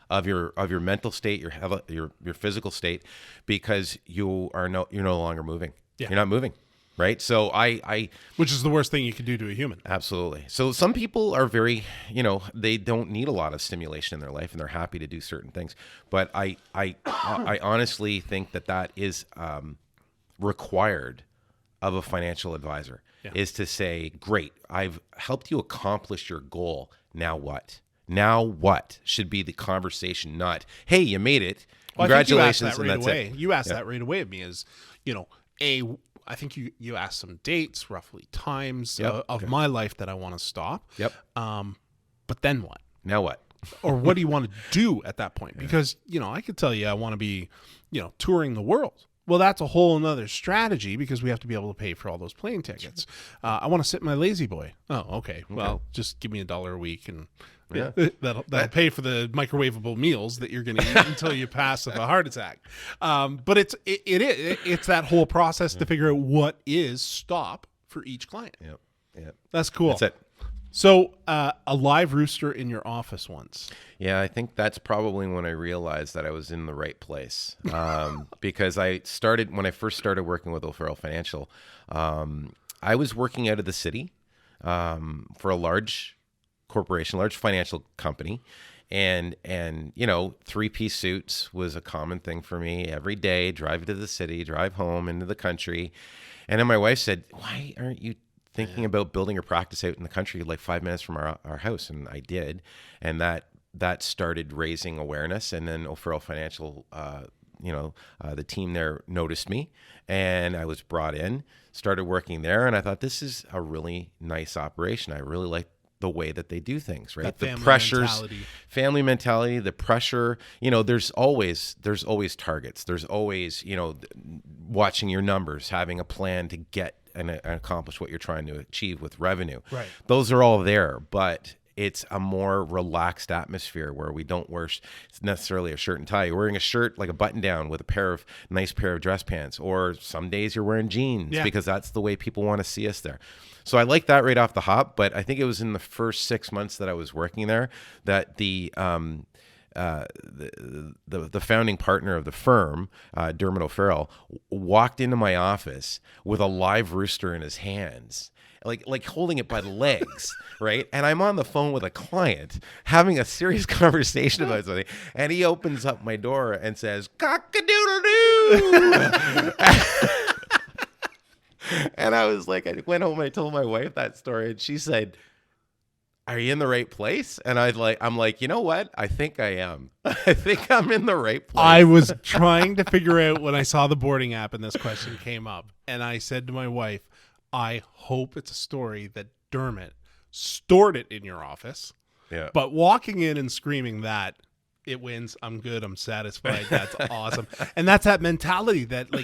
of your mental state, your physical state, because you're no longer moving. You're not moving. Right. So which is the worst thing you can do to a human. Absolutely. So some people are very, they don't need a lot of stimulation in their life and they're happy to do certain things. But I honestly think that is required of a financial advisor is to say, great, I've helped you accomplish your goal. Now what? Now what should be the conversation, not, hey, you made it. Congratulations. You asked that right away of me is, I think you asked some dates, roughly times of my life that I want to stop. Yep. But then what? Now what? Or what do you want to do at that point? Because, I could tell you I want to be, touring the world. Well, that's a whole nother strategy because we have to be able to pay for all those plane tickets. I want to sit in my lazy boy. Oh, okay. Well, just give me $1 a week and that'll pay for the microwavable meals that you're going to eat until you pass of a heart attack. But it's that whole process to figure out what is stop for each client. Yep. That's cool. That's it. So a live rooster in your office once. Yeah, I think that's probably when I realized that I was in the right place. Because when I first started working with O'Farrell Financial, I was working out of the city for a large corporation, large financial company. And 3-piece suits was a common thing for me every day, drive to the city, drive home into the country. And then my wife said, why aren't you thinking about building a practice out in the country, like 5 minutes from our house? And I did. And that started raising awareness. And then O'Farrell Financial, the team there noticed me and I was brought in, started working there. And I thought, this is a really nice operation. I really like the way that they do things, right? The pressures, family mentality, the pressure, there's always targets. There's always, watching your numbers, having a plan to get and accomplish what you're trying to achieve with revenue. Right. Those are all there, but it's a more relaxed atmosphere where we don't wear necessarily a shirt and tie. You're wearing a shirt, like a button down with a nice pair of dress pants, or some days you're wearing jeans because that's the way people want to see us there. So I like that right off the hop, but I think it was in the first 6 months that I was working there that the founding partner of the firm, Dermot O'Farrell, walked into my office with a live rooster in his hands, like holding it by the legs, right? And I'm on the phone with a client having a serious conversation about something, and he opens up my door and says, "Cock-a-doodle-doo!" And I was like, I went home and I told my wife that story, and she said, "Are you in the right place?" And I'm like, you know what? I think I am. I think I'm in the right place. I was trying to figure out when I saw the boarding app and this question came up, and I said to my wife, I hope it's a story that Dermot stored it in your office. Yeah. But walking in and screaming that, it wins, I'm good, I'm satisfied, that's awesome. And that's that mentality that you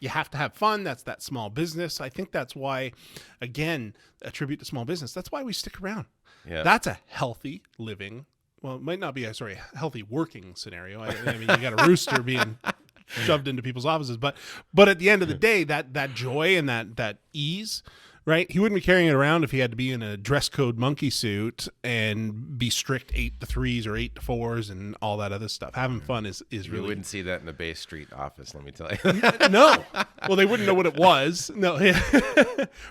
have to have fun. That's that small business. I think that's why, again, a tribute to small business, that's why we stick around. Yeah. That's a healthy living. Well, it might not be a healthy working scenario. I mean, you got a rooster being shoved into people's offices, but at the end of the day, that joy and that ease right? He wouldn't be carrying it around if he had to be in a dress code monkey suit and be strict 8 to 3s or 8 to 4s and all that other stuff. Having fun is You really wouldn't see that in the Bay Street office, let me tell you. no. Well, they wouldn't know what it was. No,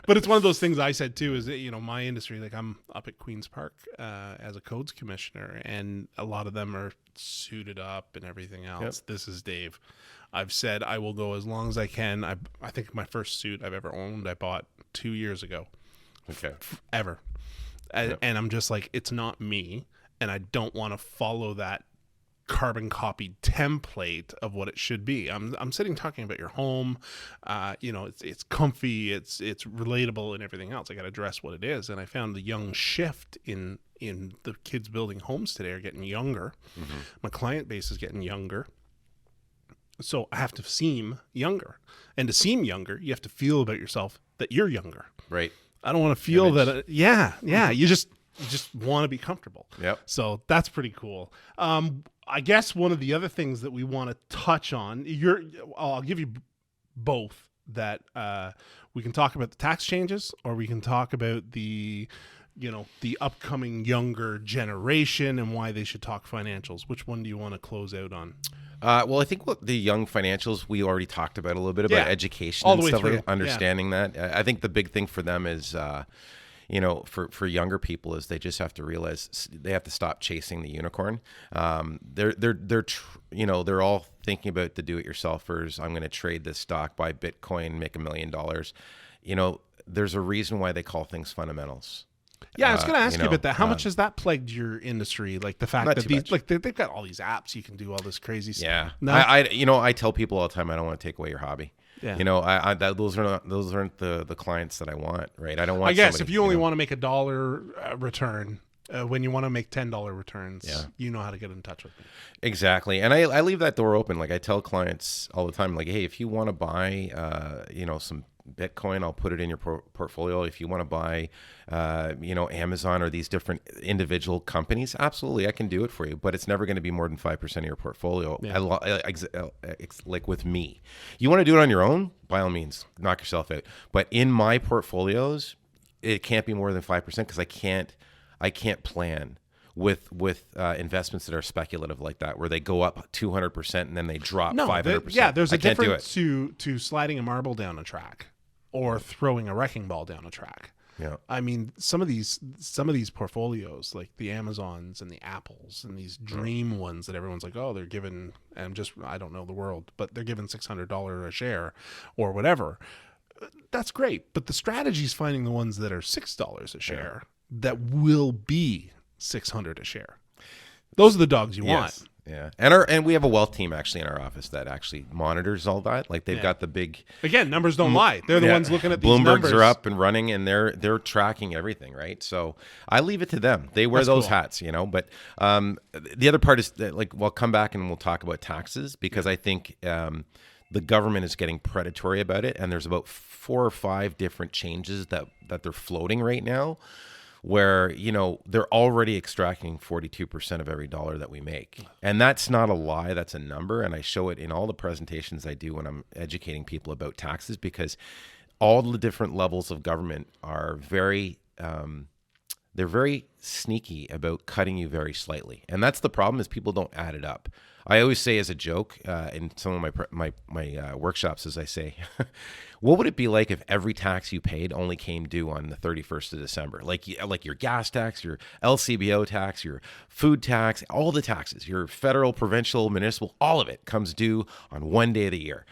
but it's one of those things I said too. Is that, you know, my industry, like I'm up at Queen's Park as a codes commissioner, and a lot of them are suited up and everything else. Yep. This is Dave. I've said I will go as long as I can. I think my first suit I've ever owned, I bought 2 years ago. Okay. Ever. Yep. And I'm just like, it's not me, and I don't want to follow that carbon copied template of what it should be. I'm sitting talking about your home. You know, it's comfy, it's relatable and everything else. I got to address what it is. And I found the young shift in the kids building homes today are getting younger. Mm-hmm. My client base is getting younger. So I have to seem younger. And to seem younger, you have to feel about yourself that you're younger. Right. I don't want to feel that. You just want to be comfortable. Yep. So that's pretty cool. I guess one of the other things that we want to touch on, I'll give you both that we can talk about the tax changes, or we can talk about the upcoming younger generation and why they should talk financials. Which one do you want to close out on? Well, I think the young financials, we already talked about a little bit about education all and the way stuff, through. like understanding that. I think the big thing for them is, for younger people is they just have to realize they have to stop chasing the unicorn. They're all thinking about the do-it-yourselfers. I'm going to trade this stock, buy Bitcoin, make $1 million. You know, there's a reason why they call things fundamentals. Yeah, I was going to ask you about that. How much has that plagued your industry? Like the fact that they've got all these apps, you can do all this crazy stuff. Yeah, no? I tell people all the time, I don't want to take away your hobby. Yeah. You know, those aren't the clients that I want, right? I don't want. I guess if you only want to make $1 return, when you want to make $10 returns, you know how to get in touch with me. Exactly, and I leave that door open. Like I tell clients all the time, like, hey, if you want to buy, some Bitcoin, I'll put it in your portfolio. If you want to buy, Amazon or these different individual companies, absolutely, I can do it for you. But it's never going to be more than 5% of your portfolio. Yeah. Like with me, you want to do it on your own, by all means, knock yourself out. But in my portfolios, it can't be more than 5% because I can't plan with investments that are speculative like that, where they go up 200% and then they drop 500%. There's a difference to sliding a marble down a track or throwing a wrecking ball down a track. Yeah. I mean, some of these portfolios, like the Amazons and the Apples and these dream ones that everyone's like, oh, they're giving, and I don't know the world, but they're giving $600 a share or whatever. That's great. But the strategy is finding the ones that are $6 a share that will be $600 a share. Those are the dogs you want. Yeah. And we have a wealth team actually in our office that actually monitors all that. Like they've got the big, again, numbers don't lie. They're the ones looking at these Bloomberg's numbers. are up and running, and they're tracking everything, right? So I leave it to them. They wear those hats, but the other part is that, like, we'll come back and we'll talk about taxes, because I think the government is getting predatory about it, and there's about 4 or 5 different changes that they're floating right now, where, they're already extracting 42% of every dollar that we make. And that's not a lie, that's a number. And I show it in all the presentations I do when I'm educating people about taxes, because all the different levels of government are very, they're very sneaky about cutting you very slightly. And that's the problem, is people don't add it up. I always say as a joke in some of my workshops, as I say, what would it be like if every tax you paid only came due on the 31st of December? Like your gas tax, your LCBO tax, your food tax, all the taxes, your federal, provincial, municipal, all of it comes due on one day of the year.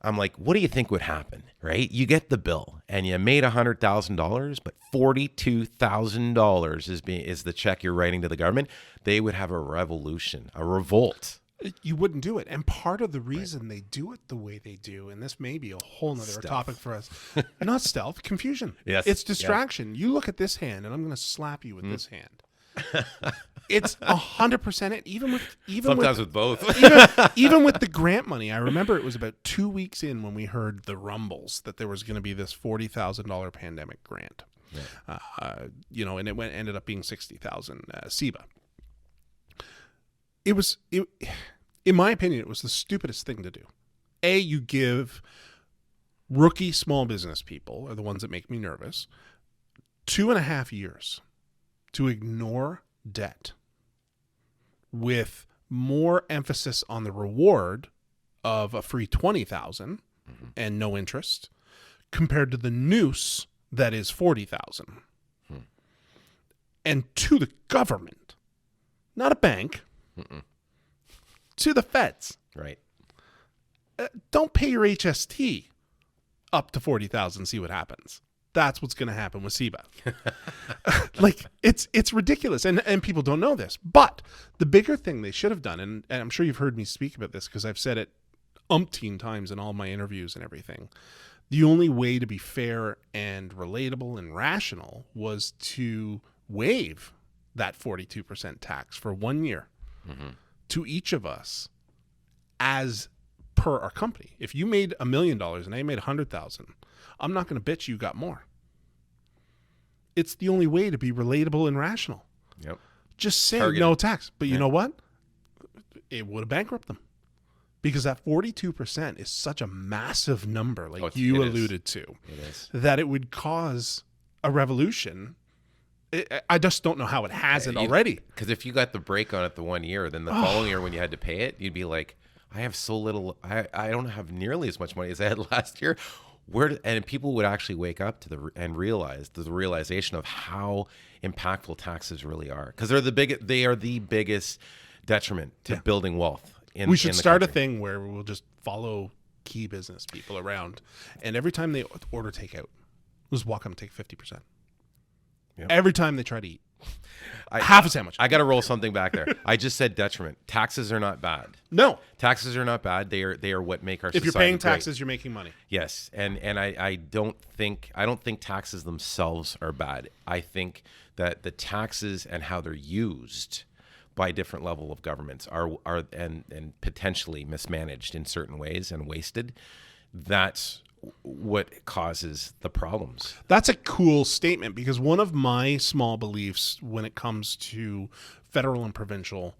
I'm like, what do you think would happen, right? You get the bill and you made $100,000, but $42,000 is the check you're writing to the government. They would have a revolution, a revolt. You wouldn't do it. And part of the reason they do it the way they do, and this may be a whole nother topic for us, not stealth, confusion. Yes. It's distraction. You look at this hand and I'm going to slap you with this hand. It's 100% it. Even sometimes with both. even with the grant money, I remember it was about 2 weeks in when we heard the rumbles that there was going to be this $40,000 pandemic grant. Yeah. And it ended up being 60,000 SEBA. It was, in my opinion, it was the stupidest thing to do. You give rookie small business people are the ones that make me nervous. 2.5 years to ignore debt with more emphasis on the reward of a free $20,000 and no interest compared to the noose that is $40,000. And to the government, not a bank, to the feds. Right. Don't pay your HST up to $40,000. See what happens. That's what's going to happen with SEBA. Like it's ridiculous, and people don't know this. But the bigger thing they should have done, and I'm sure you've heard me speak about this because I've said it umpteen times in all my interviews and everything. The only way to be fair and relatable and rational was to waive that 42% tax for 1 year to each of us as per our company. If you made $1 million and I made $100,000, I'm not going to bitch you got more. It's the only way to be relatable and rational. Yep. Just say no tax. But you know what? It would have bankrupted them. Because that 42% is such a massive number, like you alluded to, that it would cause a revolution. I just don't know how it hasn't already. Because if you got the break on it the 1 year, then the following year when you had to pay it, you'd be like, I have so little, I don't have nearly as much money as I had last year. And people would actually wake up to and realize the realization of how impactful taxes really are. Because they are the biggest detriment to building wealth. We should start a thing where we'll just follow key business people around, and every time they order takeout, we'll just walk them and take 50%. Yep. Every time they try to eat. Half a sandwich. I got to roll something back there. I just said detriment. Taxes are not bad. No. Taxes are not bad. They are what make our society If you're paying taxes, great. you're making money. Yes. And I don't think taxes themselves are bad. I think that the taxes and how they're used by different level of governments are and potentially mismanaged in certain ways and wasted. That's what causes the problems. That's a cool statement, because one of my small beliefs when it comes to federal and provincial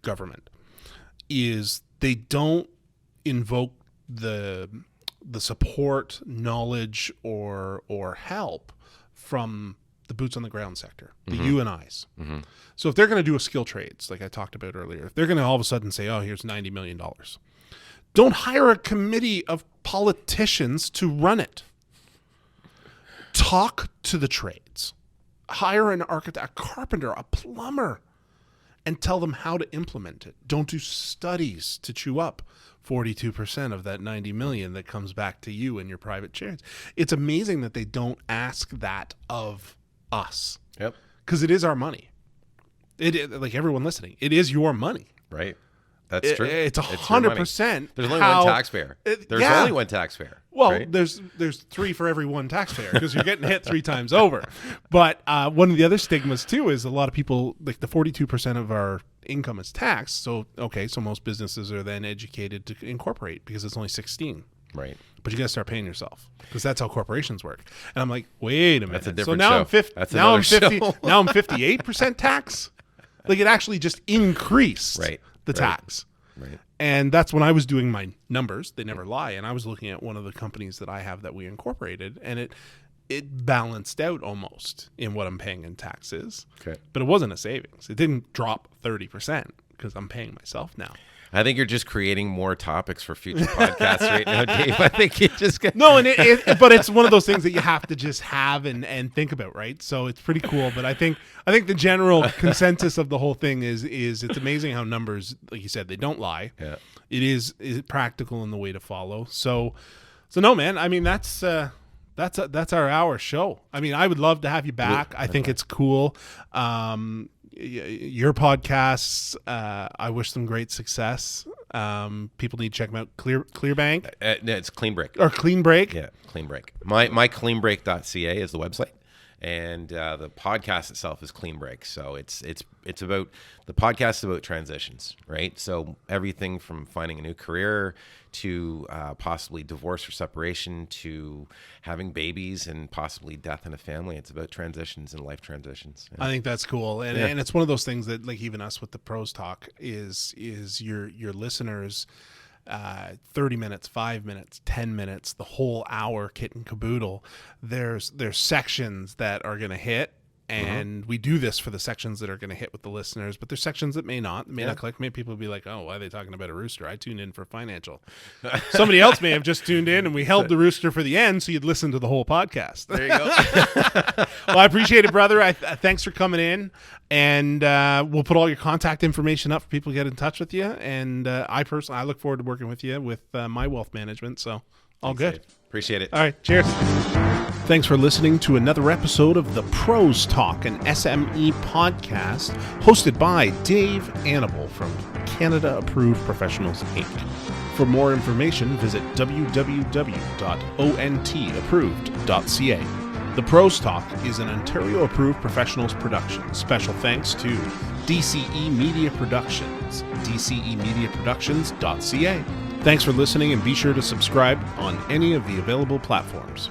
government is they don't invoke the support, knowledge, or help from the boots on the ground sector, the you and I's. So if they're going to do a skill trades, like I talked about earlier, if they're going to all of a sudden say, oh, here's $90 million, don't hire a committee of politicians to run it. Talk to the trades. Hire an architect, a carpenter, a plumber, and tell them how to implement it. Don't do studies to chew up 42% of that 90 million that comes back to you in your private shares. It's amazing that they don't ask that of us. Yep. Because it is our money. Like everyone listening, it is your money. Right. That's true. It's 100%. There's only one taxpayer. There's only one taxpayer. Well, right? there's 3 for every one taxpayer, because you're getting hit 3 times over. But one of the other stigmas too is a lot of people, like the 42% of our income is taxed. So most businesses are then educated to incorporate because it's only 16. Right. But you got to start paying yourself, because that's how corporations work. And I'm like, wait a minute. That's a different so now show. I'm 50. That's now I'm 50. show. Now I'm 58% tax. Like it actually just increased the tax. Right. And that's when I was doing my numbers. They never lie. And I was looking at one of the companies that I have that we incorporated, and it balanced out almost in what I'm paying in taxes. Okay. But it wasn't a savings. It didn't drop 30% because I'm paying myself now. I think you're just creating more topics for future podcasts right now, Dave. I think you just got... No, but it's one of those things that you have to just have and think about, right? So it's pretty cool. But I think the general consensus of the whole thing is it's amazing how numbers, like you said, they don't lie. Yeah. It is practical in the way to follow. So no, man. I mean, that's our hour show. I mean, I would love to have you back. I think it's cool. Your podcasts, I wish them great success. People need to check them out. Clearbank? No, it's Clean Break. Or Clean Break? Yeah, Clean Break. My cleanbreak.ca is the website. And the podcast itself is Clean Break. So it's about, the podcast is about transitions, right? So everything from finding a new career to possibly divorce or separation to having babies and possibly death in a family. It's about transitions and life transitions. Yeah. I think that's cool. And it's one of those things that, like, even us with the Pros Talk is your listeners 30 minutes, 5 minutes, 10 minutes, the whole hour kit and caboodle. There's sections that are going to hit. And we do this for the sections that are going to hit with the listeners, but there's sections that may not click. Maybe people will be like, oh, why are they talking about a rooster? I tuned in for financial. Somebody else may have just tuned in and we held the rooster for the end so you'd listen to the whole podcast. There you go. Well, I appreciate it, brother. Thanks for coming in. And we'll put all your contact information up for people to get in touch with you. And I look forward to working with you with my wealth management. So all good. Dave. Appreciate it. All right. Cheers. Thanks for listening to another episode of the Pros Talk, an SME podcast hosted by Dave Annable from Canada Approved Professionals, Inc. For more information, visit www.ontapproved.ca. The Pros Talk is an Ontario Approved Professionals production. Special thanks to DCE Media Productions, dcemediaproductions.ca. Thanks for listening, and be sure to subscribe on any of the available platforms.